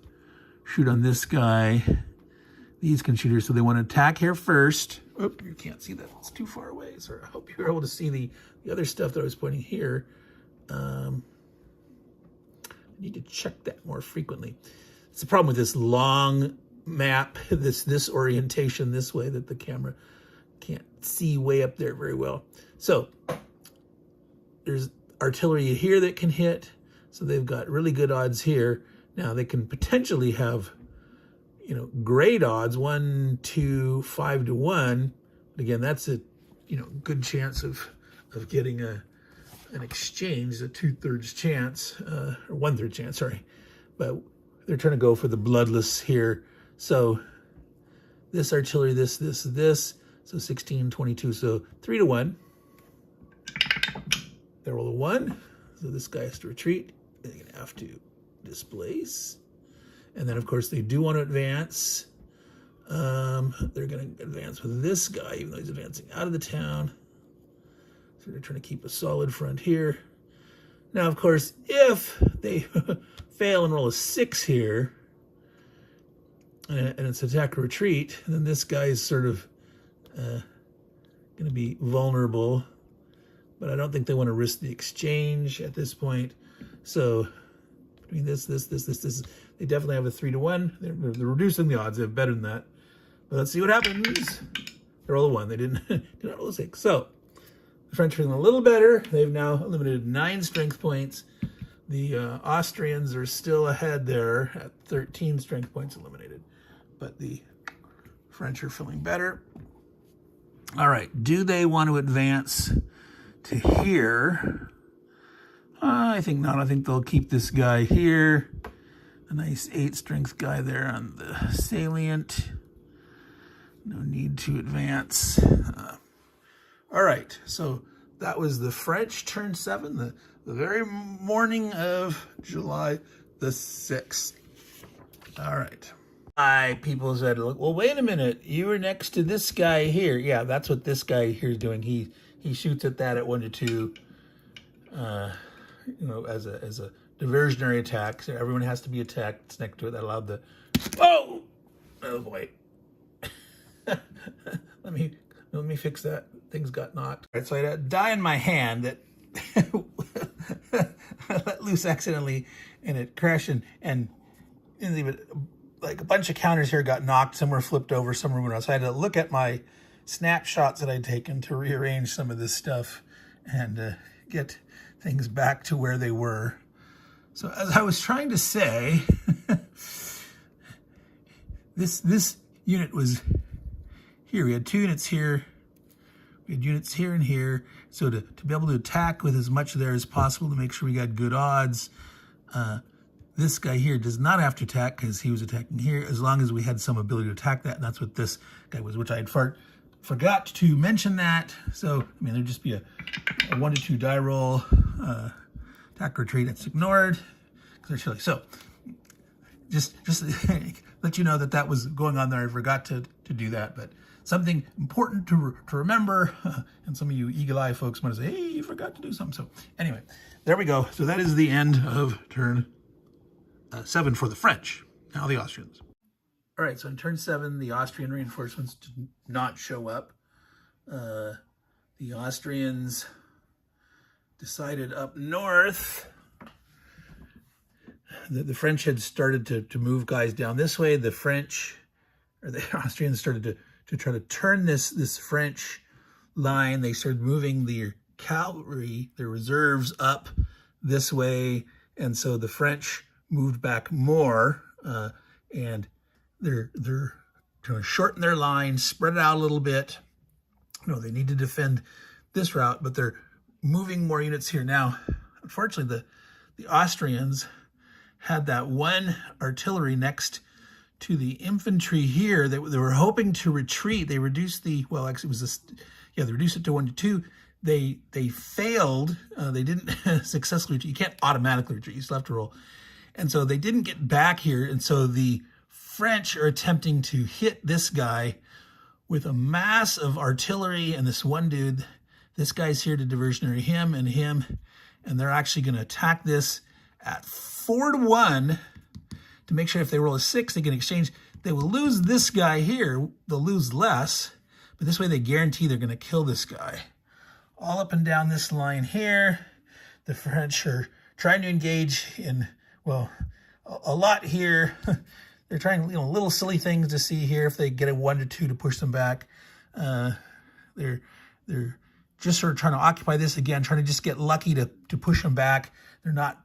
shoot on this guy. These can shoot here, so they want to attack here first. Oh, you can't see that. It's too far away. So I hope you're able to see the other stuff that I was pointing here. I need to check that more frequently. It's the problem with this long map, this orientation this way, that the camera can't see way up there very well. So there's artillery here that can hit. So they've got really good odds here. Now they can potentially have, great odds, 1, 2, 5 to 1. But again, that's a, good chance of getting an exchange, a 2/3 chance, or 1/3 chance, sorry. But they're trying to go for the bloodless here. So this artillery, this. So 16, 22, so 3 to 1. They roll a 1. So this guy has to retreat. They're going to have to displace. And then, of course, they do want to advance. They're going to advance with this guy, even though he's advancing out of the town. So they're trying to keep a solid front here. Now, of course, if they fail and roll a 6 here, and it's attack or retreat, then this guy is sort of going to be vulnerable. But I don't think they want to risk the exchange at this point. So between this, they definitely have a 3 to 1. They're reducing the odds. They have better than that. But let's see what happens. They roll a 1. They did not roll a 6. So the French are feeling a little better. They've now eliminated 9 strength points. The Austrians are still ahead there at 13 strength points eliminated. But the French are feeling better. All right. Do they want to advance to here? I think not. I think they'll keep this guy here. A nice 8 strength guy there on the salient. No need to advance. All right. So that was the French turn 7, the very morning of July the 6th. All right. People said, well, wait a minute. You were next to this guy here. Yeah, that's what this guy here is doing. He shoots at that at 1 to 2, as a diversionary attack. So everyone has to be attacked. It's next to it. That allowed the... Oh boy. Let me fix that. Things got knocked. All right, so I had a die in my hand that I let loose accidentally, and it crashed, and even like a bunch of counters here got knocked. Some were flipped over, some were moved on. So I had to look at my snapshots that I'd taken to rearrange some of this stuff and get things back to where they were. So as I was trying to say, this unit was here. We had 2 units here. We had units here and here. So to be able to attack with as much there as possible to make sure we got good odds, this guy here does not have to attack because he was attacking here, as long as we had some ability to attack that. And that's what this guy was, which I had forgot to mention that. So, I mean, there'd just be a 1 to 2 die roll, attack or retreat. That's ignored because they're chilly. So just let you know that was going on there. I forgot to do that, but something important to remember. And some of you eagle-eye folks might say, hey, you forgot to do something. So anyway, there we go. So that is the end of turn 7 for the French. Now the Austrians. All right, so in turn 7, the Austrian reinforcements did not show up. The Austrians decided up north the French had started to move guys down this way. The French, or the Austrians, started to try to turn this French line. They started moving their cavalry, their reserves, up this way, and so the French moved back more, and they're trying to shorten their line, spread it out a little bit. No, they need to defend this route, but they're moving more units here. Now, unfortunately, the Austrians had that one artillery next to the infantry here. They were hoping to retreat. They reduced the, well, actually it was this, yeah, they reduced it to 1 to 2. They failed. They didn't successfully retreat. You can't automatically retreat. You still have to roll. And so they didn't get back here. And so the French are attempting to hit this guy with a mass of artillery, and this one dude, this guy's here to diversionary him, and they're actually going to attack this at 4 to 1 to make sure if they roll a 6, they can exchange. They will lose this guy here. They'll lose less, but this way they guarantee they're going to kill this guy. All up and down this line here, the French are trying to engage in, well, a lot here. They're trying, little silly things to see here if they get a 1 to 2 to push them back. They're just sort of trying to occupy this again, trying to just get lucky to push them back. They're not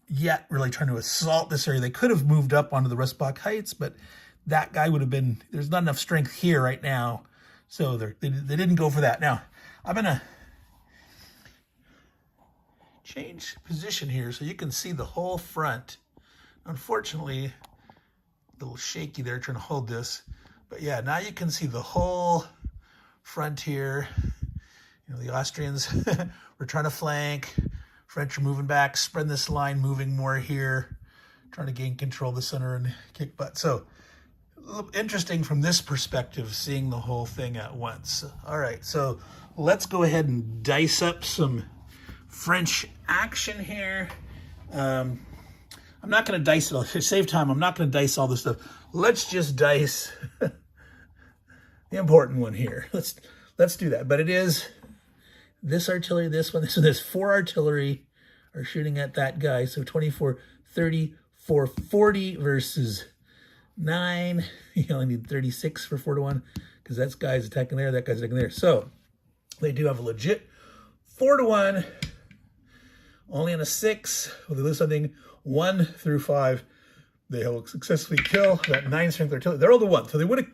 yet really trying to assault this area. They could have moved up onto the Rustbach Heights, but that guy would have been, there's not enough strength here right now. So they didn't go for that. Now, I'm going to change position here so you can see the whole front. Unfortunately, a little shaky there trying to hold this, but yeah, now you can see the whole front here. The Austrians were trying to flank, French are moving back, spreading this line, moving more here, trying to gain control of the center and kick butt. So a little interesting from this perspective, seeing the whole thing at once. All right, so let's go ahead and dice up some French action here. I'm not going to dice it all. To save time, I'm not going to dice all this stuff. Let's just dice the important one here. Let's do that. But it is this artillery, this one. So there's 4 artillery are shooting at that guy. So 24, 30, 440 versus 9. You only need 36 for 4 to 1 because that guy's attacking there, that guy's attacking there. So they do have a legit 4 to 1. Only on a 6. Will they lose something? 1 through 5, they will successfully kill that 9 strength artillery. They're all the 1, so they would have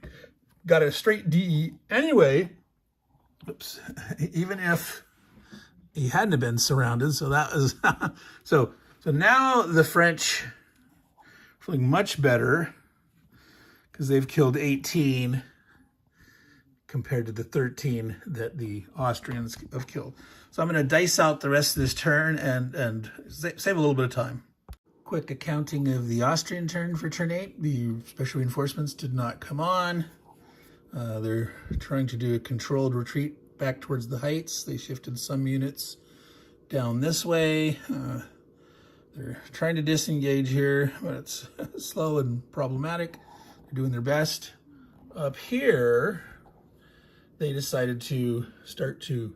got a straight DE anyway. Oops, even if he hadn't have been surrounded. So that was so now the French feeling much better because they've killed 18 compared to the 13 that the Austrians have killed. So I'm going to dice out the rest of this turn and save a little bit of time. Quick accounting of the Austrian turn for turn 8. The special reinforcements did not come on. They're trying to do a controlled retreat back towards the heights. They shifted some units down this way. They're trying to disengage here, but it's slow and problematic. They're doing their best. Up here, they decided to start to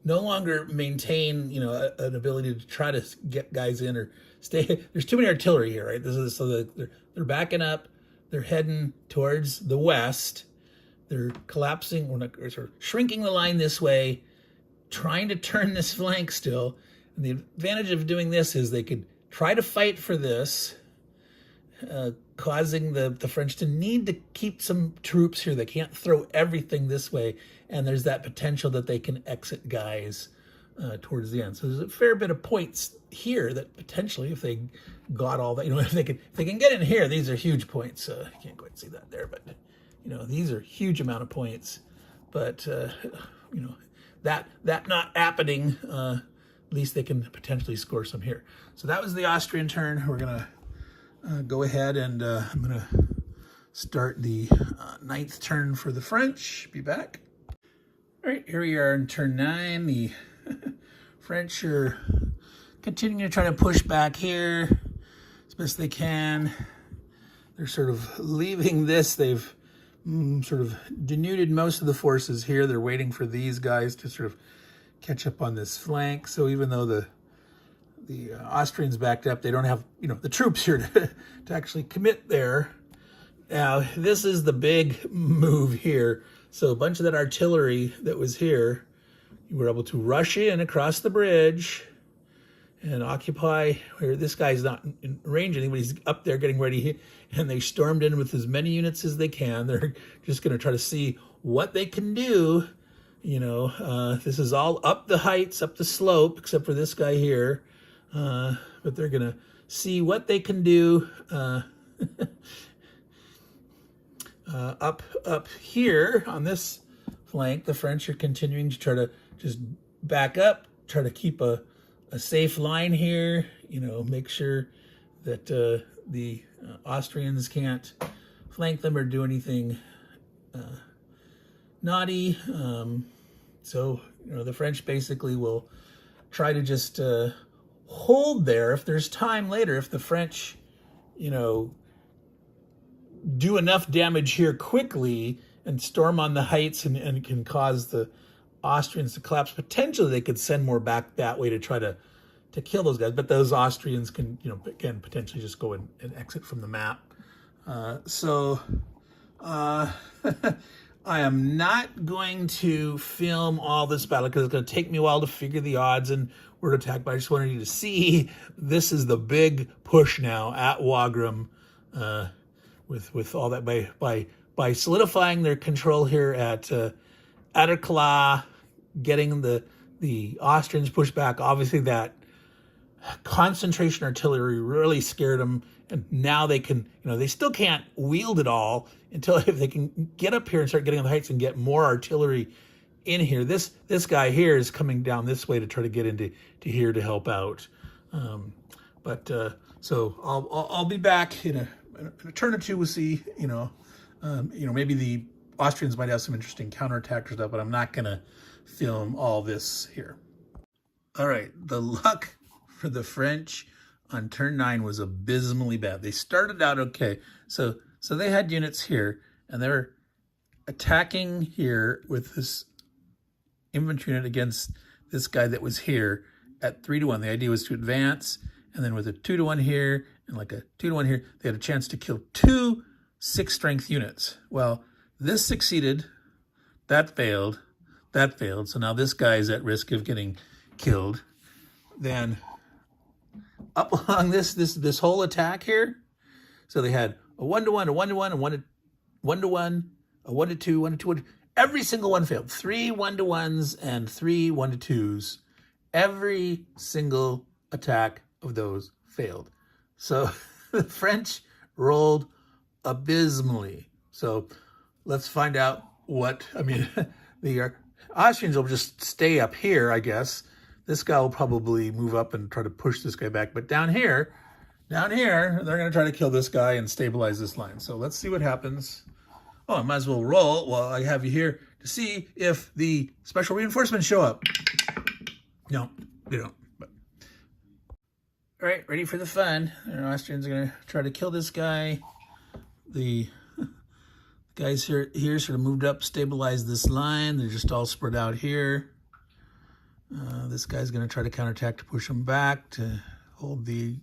no longer maintain, an ability to try to get guys in or stay. There's too many artillery here, right? So they're backing up. They're heading towards the west. They're collapsing, or sort of shrinking the line this way, trying to turn this flank still. And the advantage of doing this is they could try to fight for this, causing the French to need to keep some troops here. They can't throw everything this way. And there's that potential that they can exit guys towards the end. So there's a fair bit of points here that potentially, if they got all that, if they can get in here, these are huge points. You can't quite see that there, but these are huge amount of points. But that not happening, at least they can potentially score some here. So that was the Austrian turn. We're gonna go ahead and I'm gonna start the 9th turn for the French. Be back. All right, here we are in turn 9. The French are continuing to try to push back here as best they can. They're sort of leaving this. They've sort of denuded most of the forces here. They're waiting for these guys to sort of catch up on this flank. So even though the the Austrians backed up. They don't have, the troops here to actually commit there. Now, this is the big move here. So a bunch of that artillery that was here, you were able to rush in across the bridge and occupy where this guy's not in range anymore. He's up there getting ready, and they stormed in with as many units as they can. They're just going to try to see what they can do. This is all up the heights, up the slope, except for this guy here. But they're going to see what they can do up here on this flank. The French are continuing to try to just back up, try to keep a safe line here, make sure that the Austrians can't flank them or do anything naughty. So the French basically will try to just hold there. If there's time later, if the French, do enough damage here quickly and storm on the heights and can cause the Austrians to collapse, potentially they could send more back that way to try to kill those guys. But those Austrians can, again, potentially just go and exit from the map. I am not going to film all this battle because it's going to take me a while to figure the odds and word attack, but I just wanted you to see this is the big push now at Wagram, with all that by solidifying their control here at Atterkla, getting the Austrians pushed back. Obviously that concentration artillery really scared them, and now they can, they still can't wield it all until if they can get up here and start getting on the heights and get more artillery in here. This guy here is coming down this way to try to get into here to help out. So I'll be back in a turn or two. We'll see, maybe the Austrians might have some interesting counterattacks or stuff, but I'm not going to film all this here. All right, the luck for the French on turn 9 was abysmally bad. They started out okay. So they had units here, and they're attacking here with this infantry unit against this guy that was here at 3-1. The idea was to advance, and then with a 2-1 here and like a 2-1 here, they had a chance to kill 2 6-strength units. Well, this succeeded, that failed, so now this guy is at risk of getting killed. Then up along this whole attack here, so they had a 1-1, a 1-1, a 1-1, a 1-2, 1-2. Every single one failed. 3 1-1s and 3 1-2s. Every single attack of those failed. So the French rolled abysmally. So let's find out the Austrians will just stay up here, I guess. This guy will probably move up and try to push this guy back. But down here, they're going to try to kill this guy and stabilize this line. So let's see what happens. Oh, I might as well roll while I have you here to see if the special reinforcements show up. No, they don't. But. All right, ready for the fun. The Austrians are going to try to kill this guy. The guys here sort of moved up, stabilized this line. They're just all spread out here. This guy's going to try to counterattack to push them back to hold the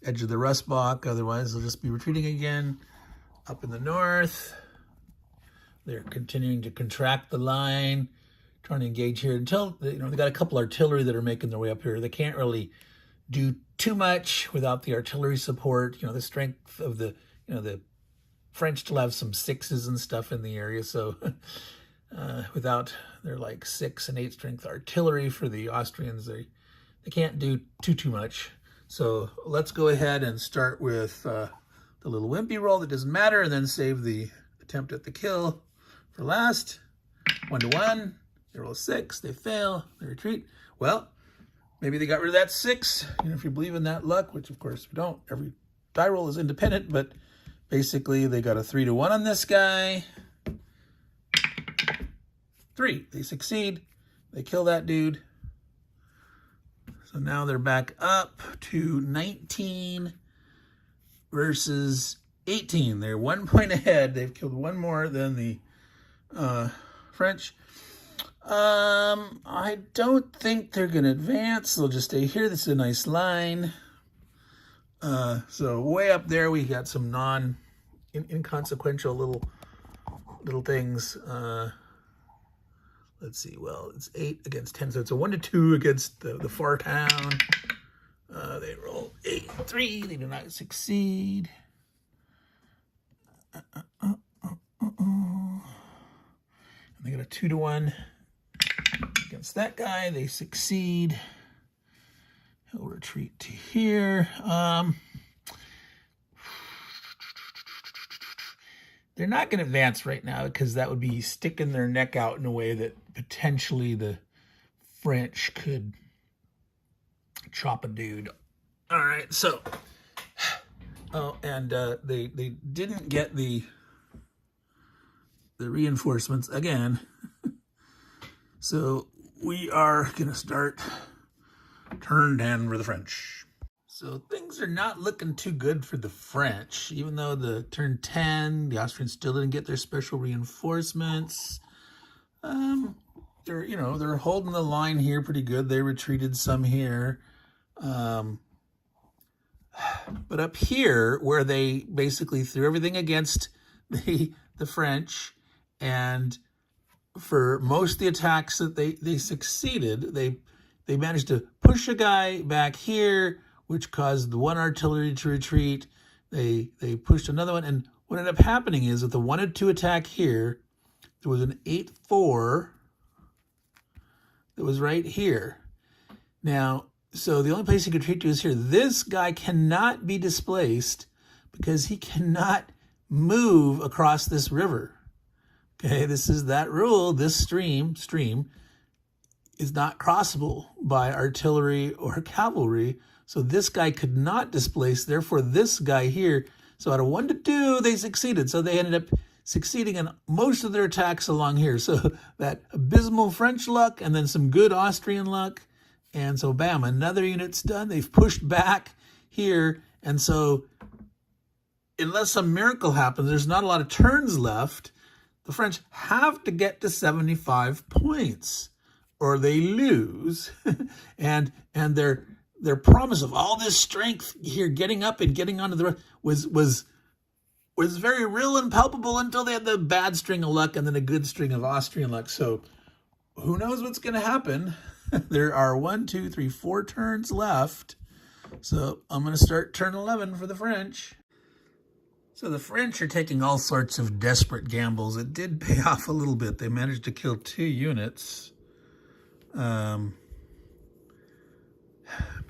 edge of the Rustbach. Otherwise, they'll just be retreating again. Up in the north, they're continuing to contract the line, trying to engage here until they got a couple artillery that are making their way up here. They can't really do too much without the artillery support. The strength of the French still have some 6s and stuff in the area, so without their 6 and 8 strength artillery for the Austrians, they can't do too much. So let's go ahead and start with the little wimpy roll that doesn't matter, and then save the attempt at the kill for last. 1-1, they roll a 6, they fail, they retreat. Well, maybe they got rid of that 6, if you believe in that luck, which of course we don't. Every die roll is independent, but basically they got a 3-1 on this guy. 3, they succeed, they kill that dude. So now they're back up to 19 versus 18. They're 1 point ahead. They've killed one more than the French. I don't think they're going to advance. They'll just stay here. This is a nice line. So way up there, we got some inconsequential little things. Let's see. Well, it's 8 against 10, so it's a 1-2 against the far town. They roll 8-3. They do not succeed. And they got a 2-1 against that guy. They succeed. He'll retreat to here. They're not going to advance right now because that would be sticking their neck out in a way that potentially the French could chop a dude. All right, so, oh, and they didn't get the reinforcements again. So we are going to start turn 10 for the French. So things are not looking too good for the French, even though the turn 10, the Austrians still didn't get their special reinforcements. They're holding the line here pretty good. They retreated some here. But up here, where they basically threw everything against the French, and for most of the attacks that they succeeded, they managed to push a guy back here, which caused the one artillery to retreat. They pushed another one, and what ended up happening is with the 1-2 attack here, there was an 8-4 that was right here. Now, so the only place he could retreat to is here. This guy cannot be displaced because he cannot move across this river. Okay, this is that rule. This stream is not crossable by artillery or cavalry. So this guy could not displace. Therefore, this guy here. So out of 1-2, they succeeded. So they ended up succeeding in most of their attacks along here. So that abysmal French luck and then some good Austrian luck. And so, bam, another unit's done. They've pushed back here. And so unless some miracle happens, there's not a lot of turns left. The French have to get to 75 points or they lose. and their promise of all this strength here, getting up and getting onto the was very real and palpable until they had the bad string of luck and then a good string of Austrian luck. So who knows what's going to happen? There are 4 turns left. So I'm going to start turn 11 for the French. So the French are taking all sorts of desperate gambles. It did pay off a little bit. They managed to kill 2 units. But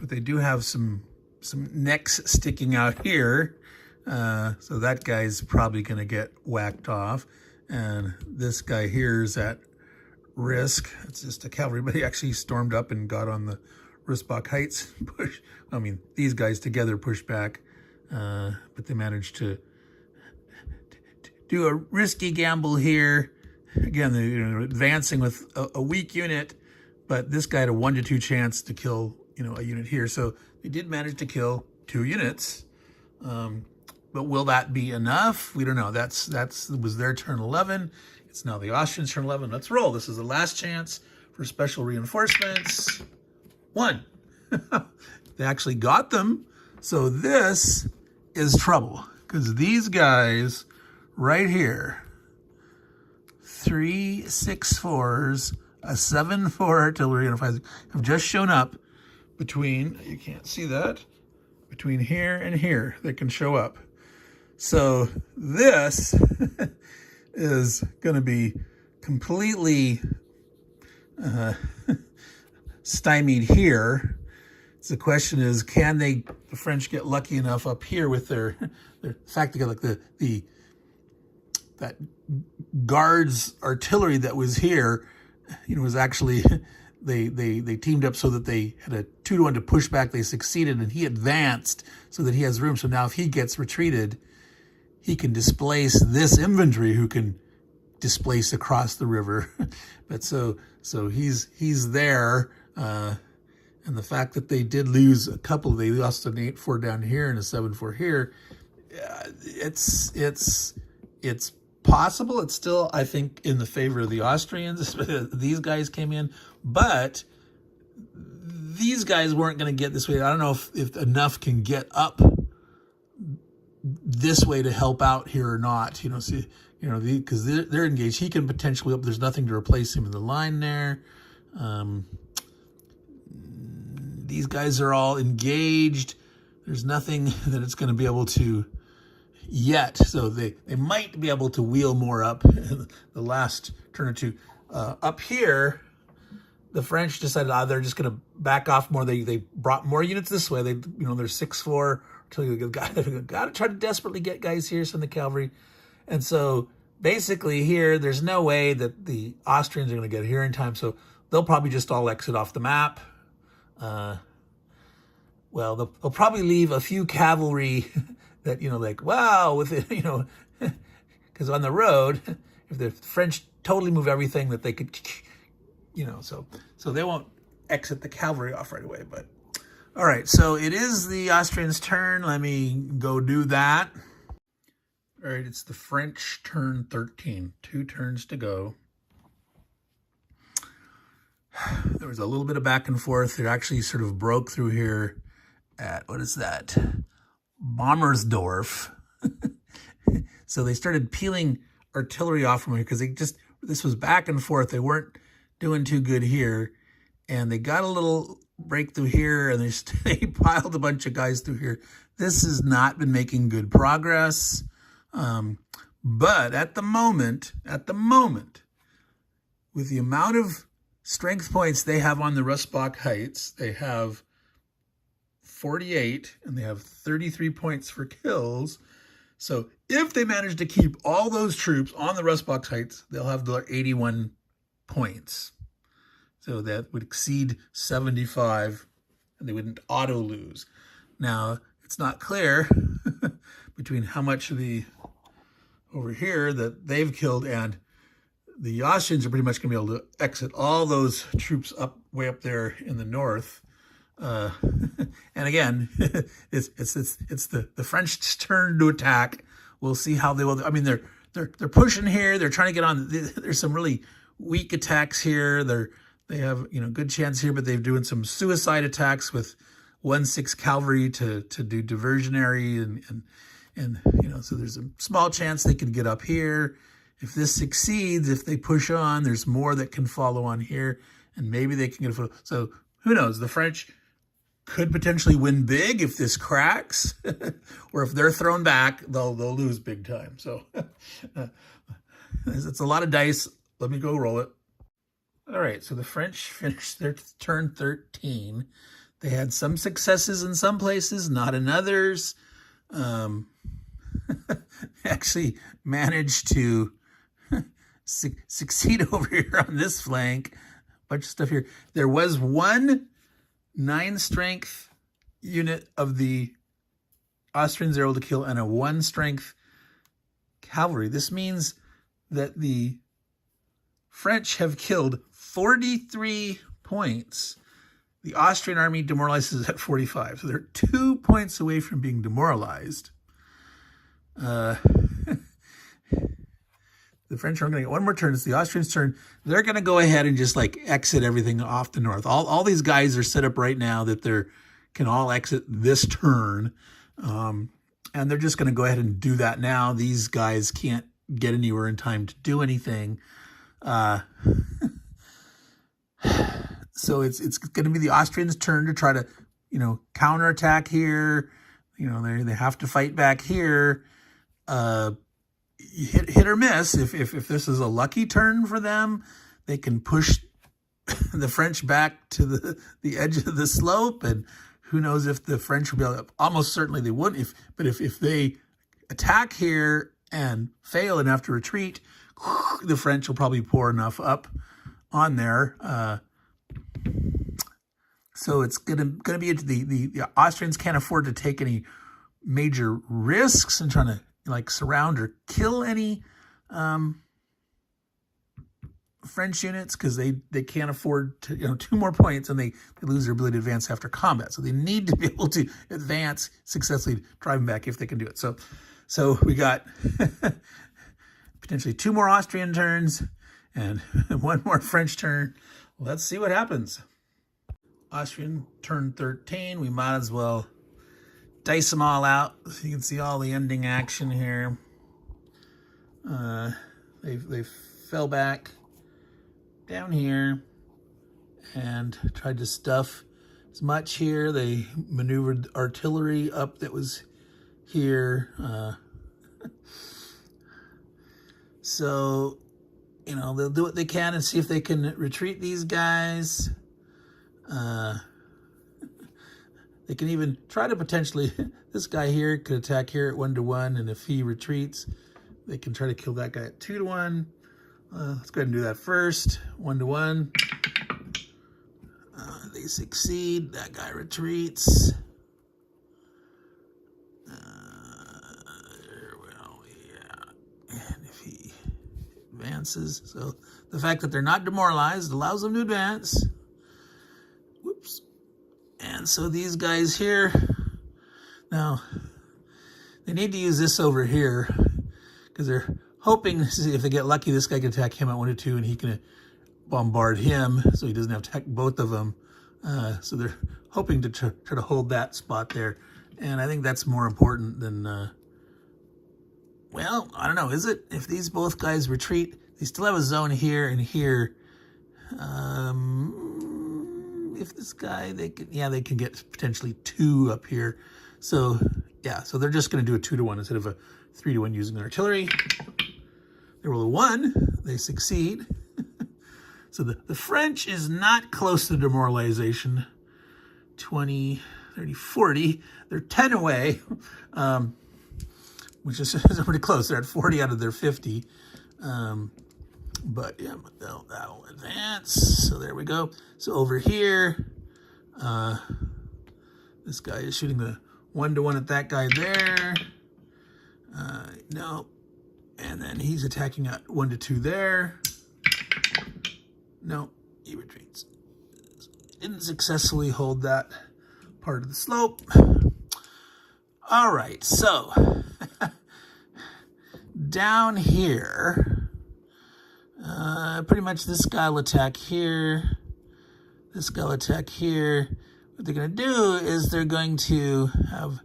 they do have some necks sticking out here. So that guy's probably going to get whacked off. And this guy here is at risk. It's just a cavalry, but he actually stormed up and got on the Rispach Heights push. I mean, these guys together pushed back, but they managed to do a risky gamble here. Again, they're advancing with a weak unit, but this guy had a 1-2 chance to kill, a unit here. So they did manage to kill 2 units. But will that be enough? We don't know. That was their turn 11. It's now the Austrians' turn 11. Let's roll. This is the last chance for special reinforcements. 1. They actually got them. So this is trouble because these guys right here, 3 6-4s, a 7-4 artillery, and a 5 have just shown up between, you can't see that, between here and here. They can show up. So this is going to be completely stymied here. So the question is, can the French get lucky enough up here with their fact they got like that guards artillery that was here, was actually they teamed up so that they had a 2-1 to push back. They succeeded, and he advanced so that he has room. So now if he gets retreated, he can displace this infantry who can displace across the river. But so he's there. And the fact that they did lose a couple, they lost an 8-4 down here and a 7-4 here. It's possible. It's still, I think, in the favor of the Austrians. These guys came in, but these guys weren't going to get this way. I don't know if enough can get up this way to help out here or not. You know, see, you know, because they're engaged. He can potentially up. There's nothing to replace him in the line there. These guys are all engaged. There's nothing that it's going to be able to yet. So they might be able to wheel more up the last turn or two. Up here, the French decided they're just going to back off more. They brought more units this way. They're 6-4. Got to try to desperately get guys here, send the cavalry. And so basically here, there's no way that the Austrians are going to get here in time. So they'll probably just all exit off the map. Well, they'll probably leave a few cavalry that, like, wow, with it, because on the road, if the French totally move everything that they could, so they won't exit the cavalry off right away. But all right, so it is the Austrians' turn. Let me go do that. All right, it's the French turn 13. 2 turns to go. There was a little bit of back and forth. It actually sort of broke through here at, what is that? Bommersdorf. So they started peeling artillery off from here because this was back and forth. They weren't doing too good here. And they got a little breakthrough here, and they piled a bunch of guys through here. This has not been making good progress. But at the moment, with the amount of strength points they have on the Russbach Heights, they have 48, and they have 33 points for kills. So if they manage to keep all those troops on the Russbach Heights, they'll have their 81 points. So that would exceed 75, and they wouldn't auto lose. Now, it's not clear between how much of the over here that they've killed, and the Austrians are pretty much going to be able to exit all those troops way up there in the north. And again, it's the French turn to attack. We'll see how they will. I mean, they're pushing here. They're trying to get on. There's some really weak attacks here. They have good chance here, but they're doing some suicide attacks with 1/6 cavalry to do diversionary and so there's a small chance they could get up here. If this succeeds, if they push on, there's more that can follow on here, and maybe they can get a foot. So who knows? The French could potentially win big if this cracks, or if they're thrown back, they'll lose big time. So it's a lot of dice. Let me go roll it. All right, so the French finished their turn 13. They had some successes in some places, not in others. Actually managed to succeed over here on this flank. A bunch of stuff here. There was one 9-strength unit of the Austrians able to kill, and a 1-strength cavalry. This means that the French have killed 43 points. The Austrian army demoralizes at 45. So they're 2 points away from being demoralized. The French are going to get one more turn. It's the Austrians' turn. They're going to go ahead and just exit everything off the north. All these guys are set up right now that they can all exit this turn. And they're just going to go ahead and do that now. These guys can't get anywhere in time to do anything. So it's going to be the Austrians' turn to try to, counterattack here. They have to fight back here. Hit or miss. If this is a lucky turn for them, they can push the French back to the edge of the slope, and who knows if the French will be able to, almost certainly they wouldn't. But if they attack here and fail and have to retreat, the French will probably pour enough up on there. So it's gonna be the Austrians can't afford to take any major risks in trying to surround or kill any French units, because they can't afford to 2 more points, and they lose their ability to advance after combat. So they need to be able to advance successfully, drive them back if they can do it. So we got potentially 2 more Austrian turns and 1 more French turn. Let's see what happens. Austrian turn 13. We might as well dice them all out so you can see all the ending action here. They fell back down here and tried to stuff as much here. They maneuvered artillery up that was here. So, you know, they'll do what they can and see if they can retreat these guys. They can even try to potentially, this guy here could attack here at 1-1, and if he retreats, they can try to kill that guy at 2-1. Let's go ahead and do that first. 1-1. They succeed. That guy retreats. Well, yeah. And if he advances, so the fact that they're not demoralized allows them to advance. Whoops. And so these guys here, now they need to use this over here because they're hoping to see if they get lucky, this guy can attack him at 1-2 and he can bombard him so he doesn't have to attack both of them. So they're hoping to try to hold that spot there. And I think that's more important than, well, I don't know, is it? If these both guys retreat, they still have a zone here and here. If this guy, they can get potentially 2 up here. So, yeah, so they're just going to do a 2-1 instead of a 3-1 using their artillery. They roll a 1. They succeed. So the French is not close to demoralization. 20, 30, 40. They're 10 away, which is pretty close. They're at 40 out of their 50. But yeah, that'll advance. So there we go. So over here, this guy is shooting the 1-1 at that guy there. No. And then he's attacking at 1-2 there. No, he retreats. Didn't successfully hold that part of the slope. All right, so down here, pretty much this guy will attack here. This guy will attack here. What they're going to do is they're going to have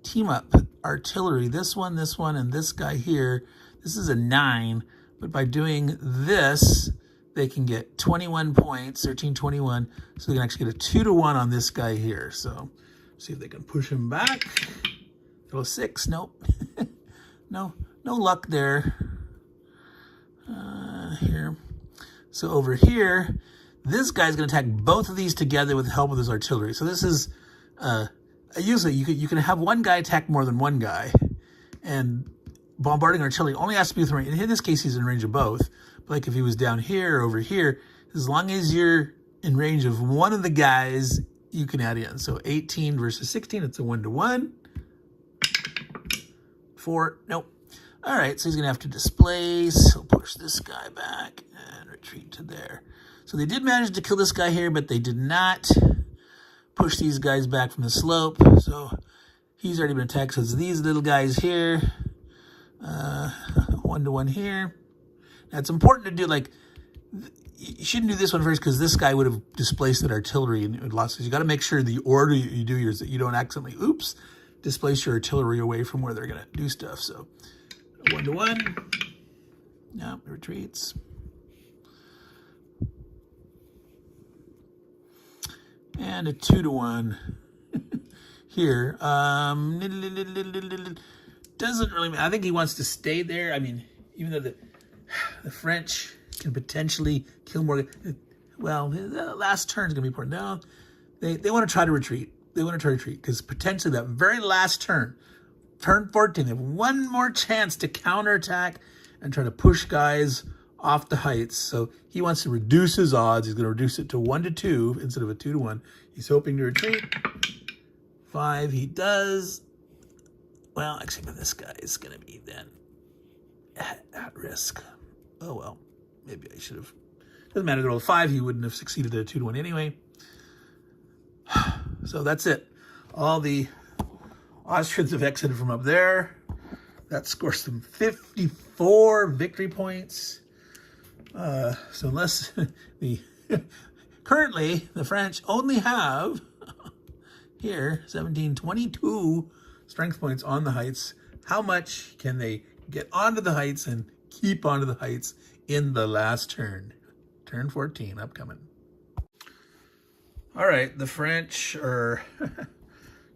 team up artillery. This one, and this guy here. This is a 9, but by doing this, they can get 21 points, 13, 21. So they can actually get a 2-1 on this guy here. So see if they can push him back. Go 6, nope. No luck there. Here. So over here, this guy's going to attack both of these together with the help of his artillery. So this is, usually you can have one guy attack more than one guy, and bombarding artillery only has to be within range. In this case, he's in range of both. But like if he was down here or over here, as long as you're in range of one of the guys, you can add in. So 18 versus 16, it's a 1-1. 4, nope. All right, so he's going to have to displace. He'll push this guy back and retreat to there. So they did manage to kill this guy here, but they did not push these guys back from the slope. So he's already been attacked. So it's these little guys here. 1-1 here. Now it's important to do, like, you shouldn't do this one first because this guy would have displaced that artillery and it would lost. So you got to make sure the order you do yours that you don't accidentally, displace your artillery away from where they're going to do stuff. So 1-1. No, retreats. And a 2-1 here. Doesn't really matter. I think he wants to stay there. I mean, even though the French can potentially kill more. Well, the last turn is going to be important. No, they want to try to retreat. They want to try to retreat because potentially that very last turn, turn 14, they have one more chance to counterattack and try to push guys off the heights. So he wants to reduce his odds. He's going to reduce it to 1-2 instead of a 2-1. He's hoping to retreat. 5, he does. Well, actually, this guy is going to be then at risk. Oh, well, maybe I should have. Doesn't matter. To roll 5, he wouldn't have succeeded at a 2-1 anyway. So that's it. All the Austrians have exited from up there. That scores them 54 victory points. So unless currently the French only have here 22 strength points on the heights. How much can they get onto the heights and keep onto the heights in the last turn? Turn 14 upcoming. All right, the French are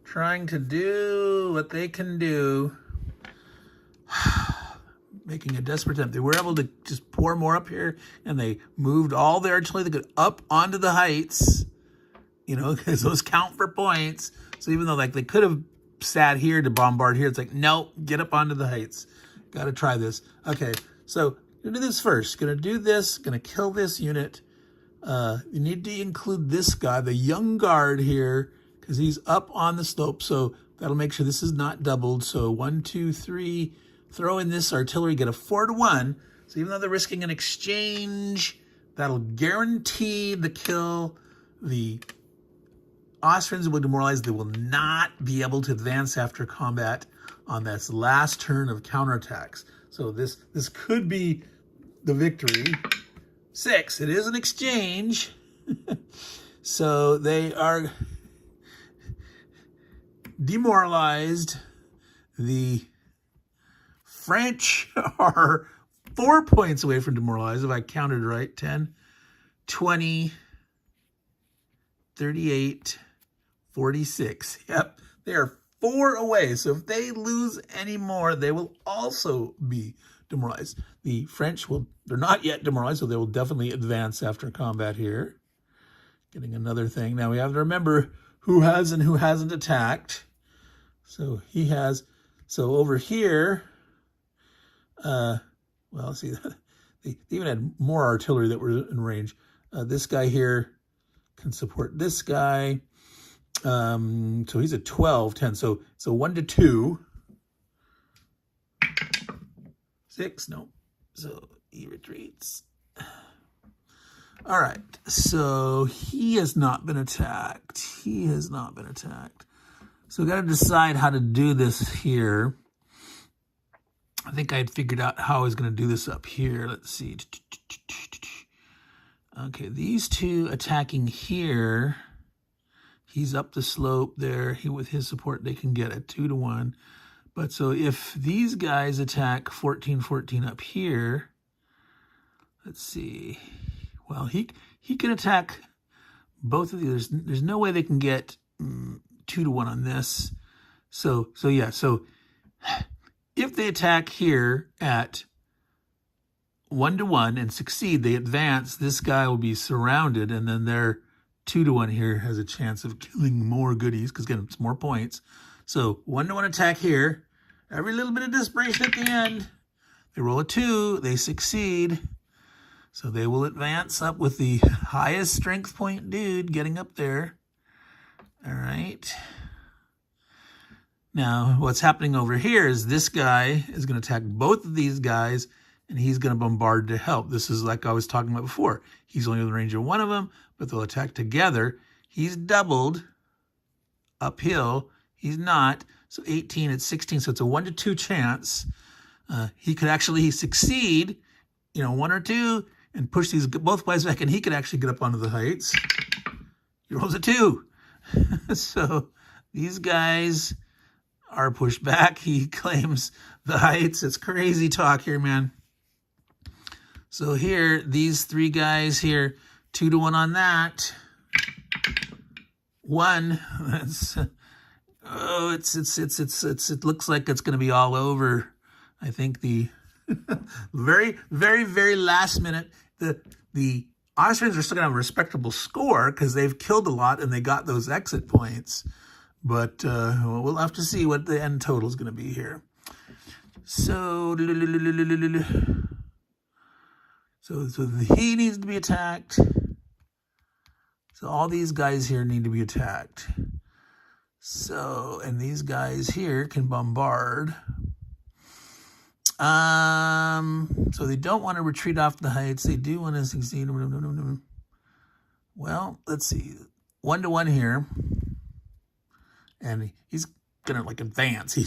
trying to do what they can do, making a desperate attempt. They were able to just pour more up here, and they moved all their artillery that could up onto the heights, you know, because those count for points. So even though like they could have sat here to bombard here, it's like, no, get up onto the heights. Got to try this. Okay, so gonna do this first. Gonna do this, gonna kill this unit. You need to include this guy, the young guard here, because he's up on the slope. So that'll make sure this is not doubled. So 1, 2, 3, throw in this artillery, get a 4-to-1. So even though they're risking an exchange, that'll guarantee the kill. The Austrians will demoralize. They will not be able to advance after combat on this last turn of counterattacks. So this could be the victory. 6, it is an exchange. So they are demoralized. The French are 4 points away from demoralized, if I counted right. 10, 20, 38, 46. Yep, they are 4 away. So if they lose any more, they will also be demoralized. The French they're not yet demoralized, so they will definitely advance after combat here. Getting another thing. Now we have to remember who has and who hasn't attacked. So he has, so over here, well, see, they even had more artillery that were in range. This guy here can support this guy. So he's a 12, 10. So 1 to 2. 6, no. So he retreats. All right. So he has not been attacked. He has not been attacked. So we got to decide how to do this here. I think I had figured out how I was going to do this up here. Let's see. Okay, these two attacking here. He's up the slope there. With his support, they can get a 2-to-1. But so if these guys attack 14, 14 up here, let's see. Well, he can attack both of these. There's no way they can get 2-to-1 on this. So yeah. So if they attack here at 1-to-1 and succeed, they advance. This guy will be surrounded, and then their 2-to-1 here has a chance of killing more goodies because again, it's more points. So 1-to-1 attack here. Every little bit of desperation at the end. They roll a 2. They succeed. So they will advance up with the highest strength point dude getting up there. All right. Now, what's happening over here is this guy is going to attack both of these guys, and he's going to bombard to help. This is like I was talking about before. He's only within range of one of them, but they'll attack together. He's doubled uphill. He's not. So 18, it's 16. So it's a 1 to 2 chance. He could actually succeed, 1 or 2, and push these both guys back, and he could actually get up onto the heights. He rolls a 2. So these guys are pushed back. He claims the heights. It's crazy talk here, man. So here, these 3 guys here, 2-to-1 on that. 1. That's it looks like it's going to be all over. I think the very, very, very last minute, the Austrians are still going to have a respectable score because they've killed a lot and they got those exit points. But we'll have to see what the end total is going to be here. So he needs to be attacked. So all these guys here need to be attacked. So, and these guys here can bombard. So they don't want to retreat off the heights. They do want to succeed. Well, let's see. 1-to-1 here. And gonna like advance.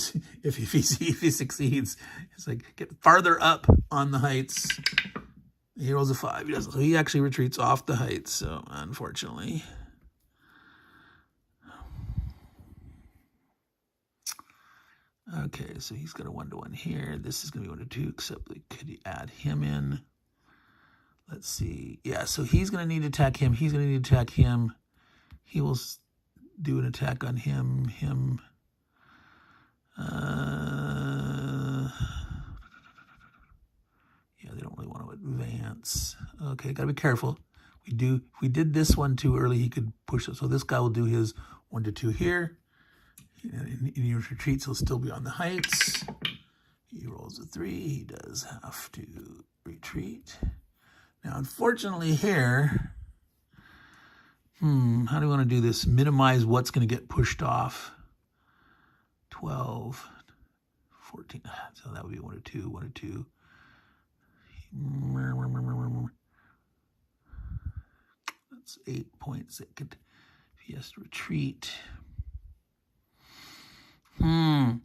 If he succeeds, it's like get farther up on the heights. He rolls a 5. He doesn't. So he actually retreats off the heights. So unfortunately. Okay, so he's got a 1-to-1 here. This is going to be 1-to-2, except like, could you add him in? Let's see. Yeah, so he's going to need to attack him. He's going to need to attack him. He will do an attack on him. Yeah, they don't really want to advance. Okay, got to be careful. If we did this one too early, he could push it. So this guy will do his 1-to-2 here. And in his retreats, he'll still be on the heights. He rolls a 3. He does have to retreat. Now, unfortunately here, how do we want to do this? Minimize what's going to get pushed off. 12, 14. So that would be 1-to-2, 1-to-2. That's 8 points. If he has to retreat. All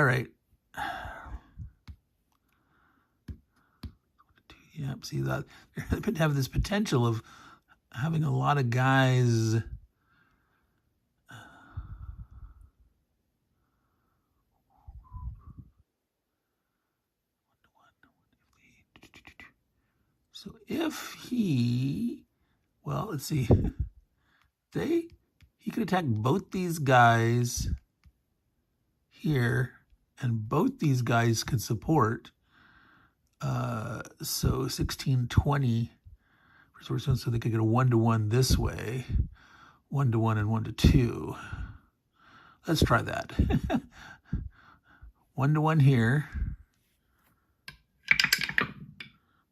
right. Yep, see that? They could have this potential of having a lot of guys. So if he, well, let's see. He could attack both these guys here, and both these guys could support. So 16, 20. So they could get a 1-to-1 this way, 1-to-1 and 1-to-2. Let's try that. 1-to-1 here.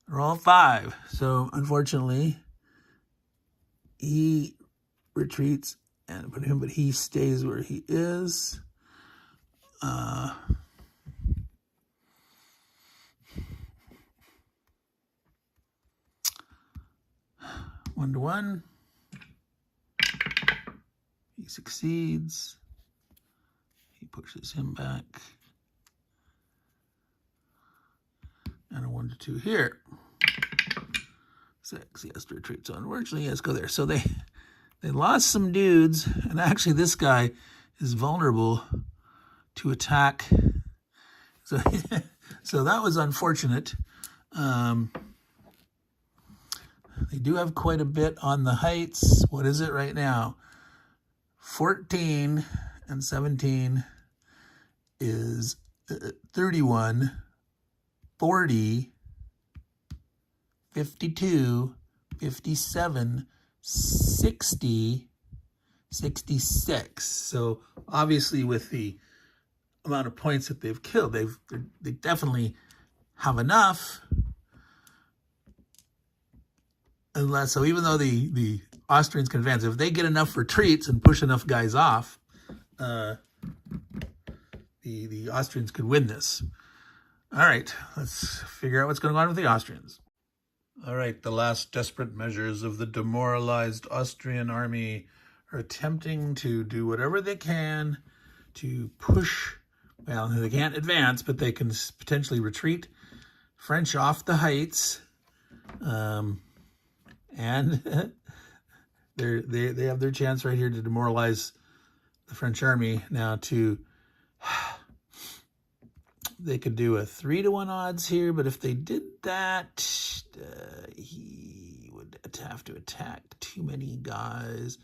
Roll 5. So unfortunately, he retreats and put him, but he stays where he is. 1-to-1. He succeeds. He pushes him back. And a 1-to-2 here. 6. He has to retreat. So unfortunately, he has to go there. So they lost some dudes, and actually this guy is vulnerable to attack. So, so that was unfortunate. They do have quite a bit on the heights. What is it right now? 14 and 17 is 31, 40, 52, 57, 60, 66. So obviously with the amount of points that they've killed, they definitely have enough. So even though the Austrians can advance, if they get enough retreats and push enough guys off, the Austrians could win this. All right, let's figure out what's going on with the Austrians. All right, the last desperate measures of the demoralized Austrian army are attempting to do whatever they can to push. Well, they can't advance, but they can potentially retreat French off the heights. And they have their chance right here to demoralize the French army. Now they could do a 3-to-1 odds here, but if they did that, he would have to attack too many guys.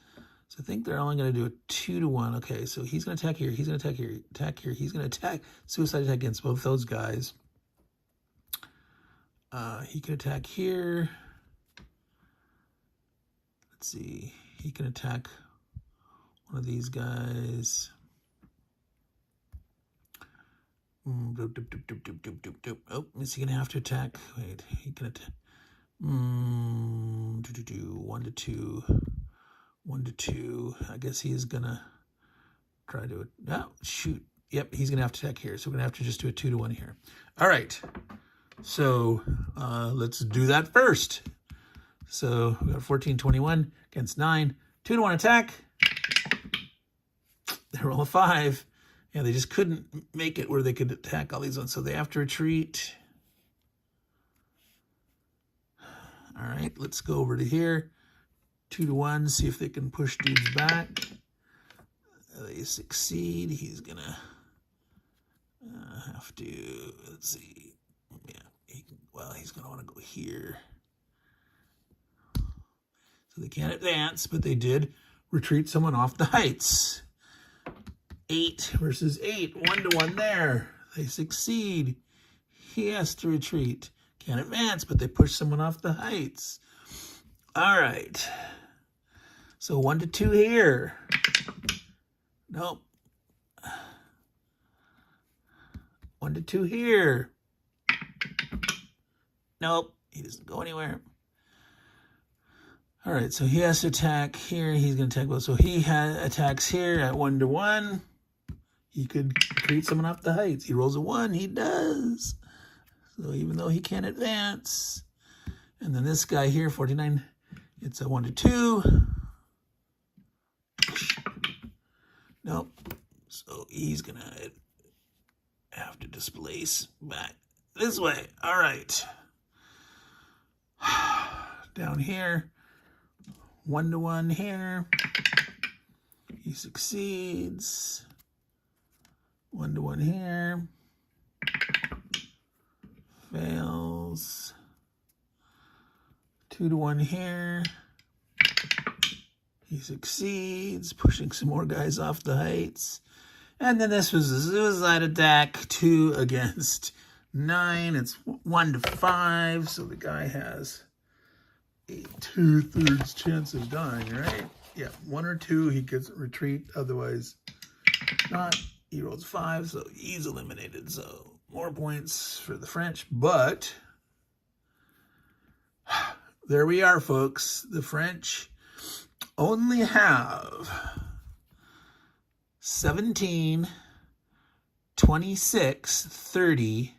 So I think they're only going to do a 2-to-1. Okay, so he's going to attack here, he's going to attack here, attack here, he's going to attack, suicide attack against both those guys. He can attack here. Let's see, he can attack one of these guys. Oh, is he going to have to attack? Wait, he can attack. 1-to-2. 1-to-2. I guess he's going to try to... Oh, shoot. Yep, he's going to have to attack here. So we're going to have to just do a 2-to-1 here. All right. So let's do that first. So we got 14-21 against 9. 2-to-1 attack. They roll a 5. Yeah, they just couldn't make it where they could attack all these ones. So they have to retreat. All right, let's go over to here. 2 to 1, see if they can push dudes back. They succeed. He's gonna have to, let's see. Yeah, he's gonna want to go here. So they can't advance, but they did retreat someone off the heights. 8 versus 8, 1 to 1 there. They succeed. He has to retreat. Can't advance, but they push someone off the heights. All right. So 1 to 2 here. Nope. 1 to 2 here. Nope. He doesn't go anywhere. All right, so he has to attack here. He's going to attack both. So he attacks here at 1 to 1. He could create someone off the heights. He rolls a 1. He does. So even though he can't advance. And then this guy here, 49, it's a 1 to 2. Nope. So he's going to have to displace back this way. All right. Down here. 1 to 1 here. He succeeds. 1 to 1 here. Fails. 2 to 1 here. He succeeds, pushing some more guys off the heights. And then this was a suicide attack, 2 against 9. It's 1 to 5, so the guy has a 2/3 chance of dying, right? Yeah, 1 or 2, he gets retreat, otherwise not. He rolls 5, so he's eliminated. So more points for the French, but there we are, folks. The French only have 17, 26, 30,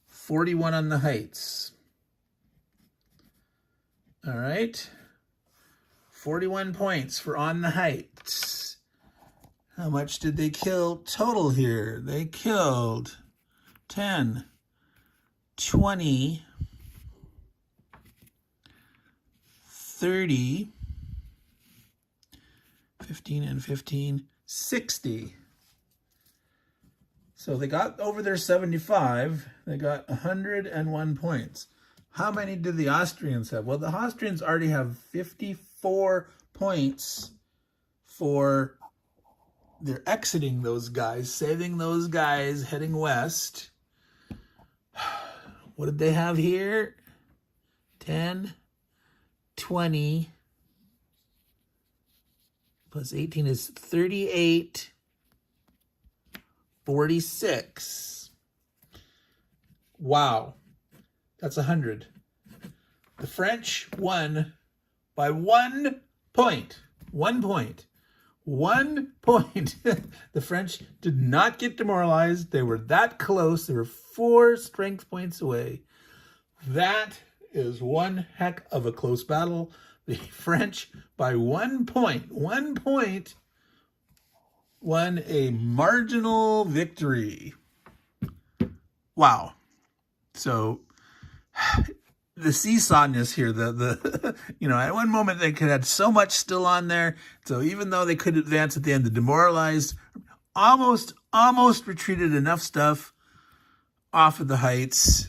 41 on the heights. All right. 41 points for on the heights. How much did they kill total here? They killed 10, 20, 30, 15 and 15, 60. So they got over their 75. They got 101 points. How many did the Austrians have? Well, the Austrians already have 54 points for they're exiting those guys, saving those guys, heading west. What did they have here? 10, 20, plus 18 is 38, 46. Wow. That's 100. The French won by 1 point. 1 point. 1 point. The French did not get demoralized. They were that close. They were 4 strength points away. That is one heck of a close battle. The French, by 1 point, 1 point, won a marginal victory. Wow. So the seesawness here, the you know, at one moment they could have so much still on there. So even though they could advance at the end, the demoralized almost retreated enough stuff off of the heights.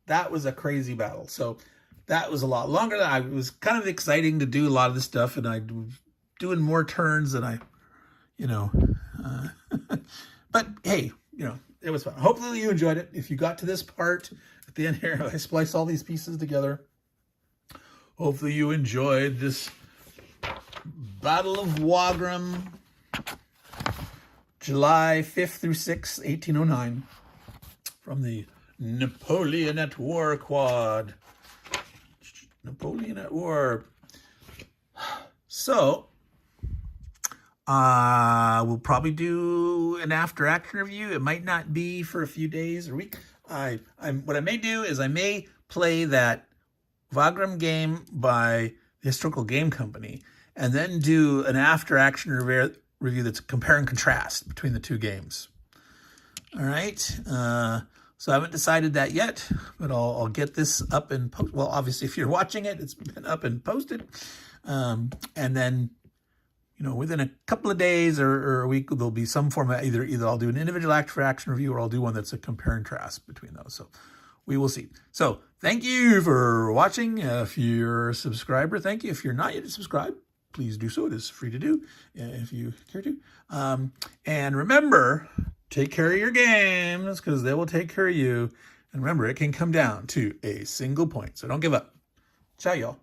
That was a crazy battle. So that was a lot longer. It was kind of exciting to do a lot of this stuff, and I was doing more turns than I, you know, but hey, you know, it was fun. Hopefully you enjoyed it. If you got to this part at the end here, I spliced all these pieces together. Hopefully you enjoyed this Battle of Wagram, July 5th through 6th, 1809, from the Napoleon at War quad. Napoleon at War. So, we'll probably do an after action review. It might not be for a few days or week. What I may do is I may play that Wagram game by the Historical Game Company, and then do an after-action review that's compare and contrast between the two games. All right. So I haven't decided that yet, but I'll get this up and post. Well, obviously, if you're watching it, it's been up and posted. And then, within a couple of days or a week, there'll be some format. Either I'll do an individual action review, or I'll do one that's a compare and contrast between those. So we will see. So thank you for watching. If you're a subscriber, thank you. If you're not yet subscribed, please do so. It is free to do if you care to. And remember, take care of your games, because they will take care of you. And remember, it can come down to a single point. So don't give up. Ciao, y'all.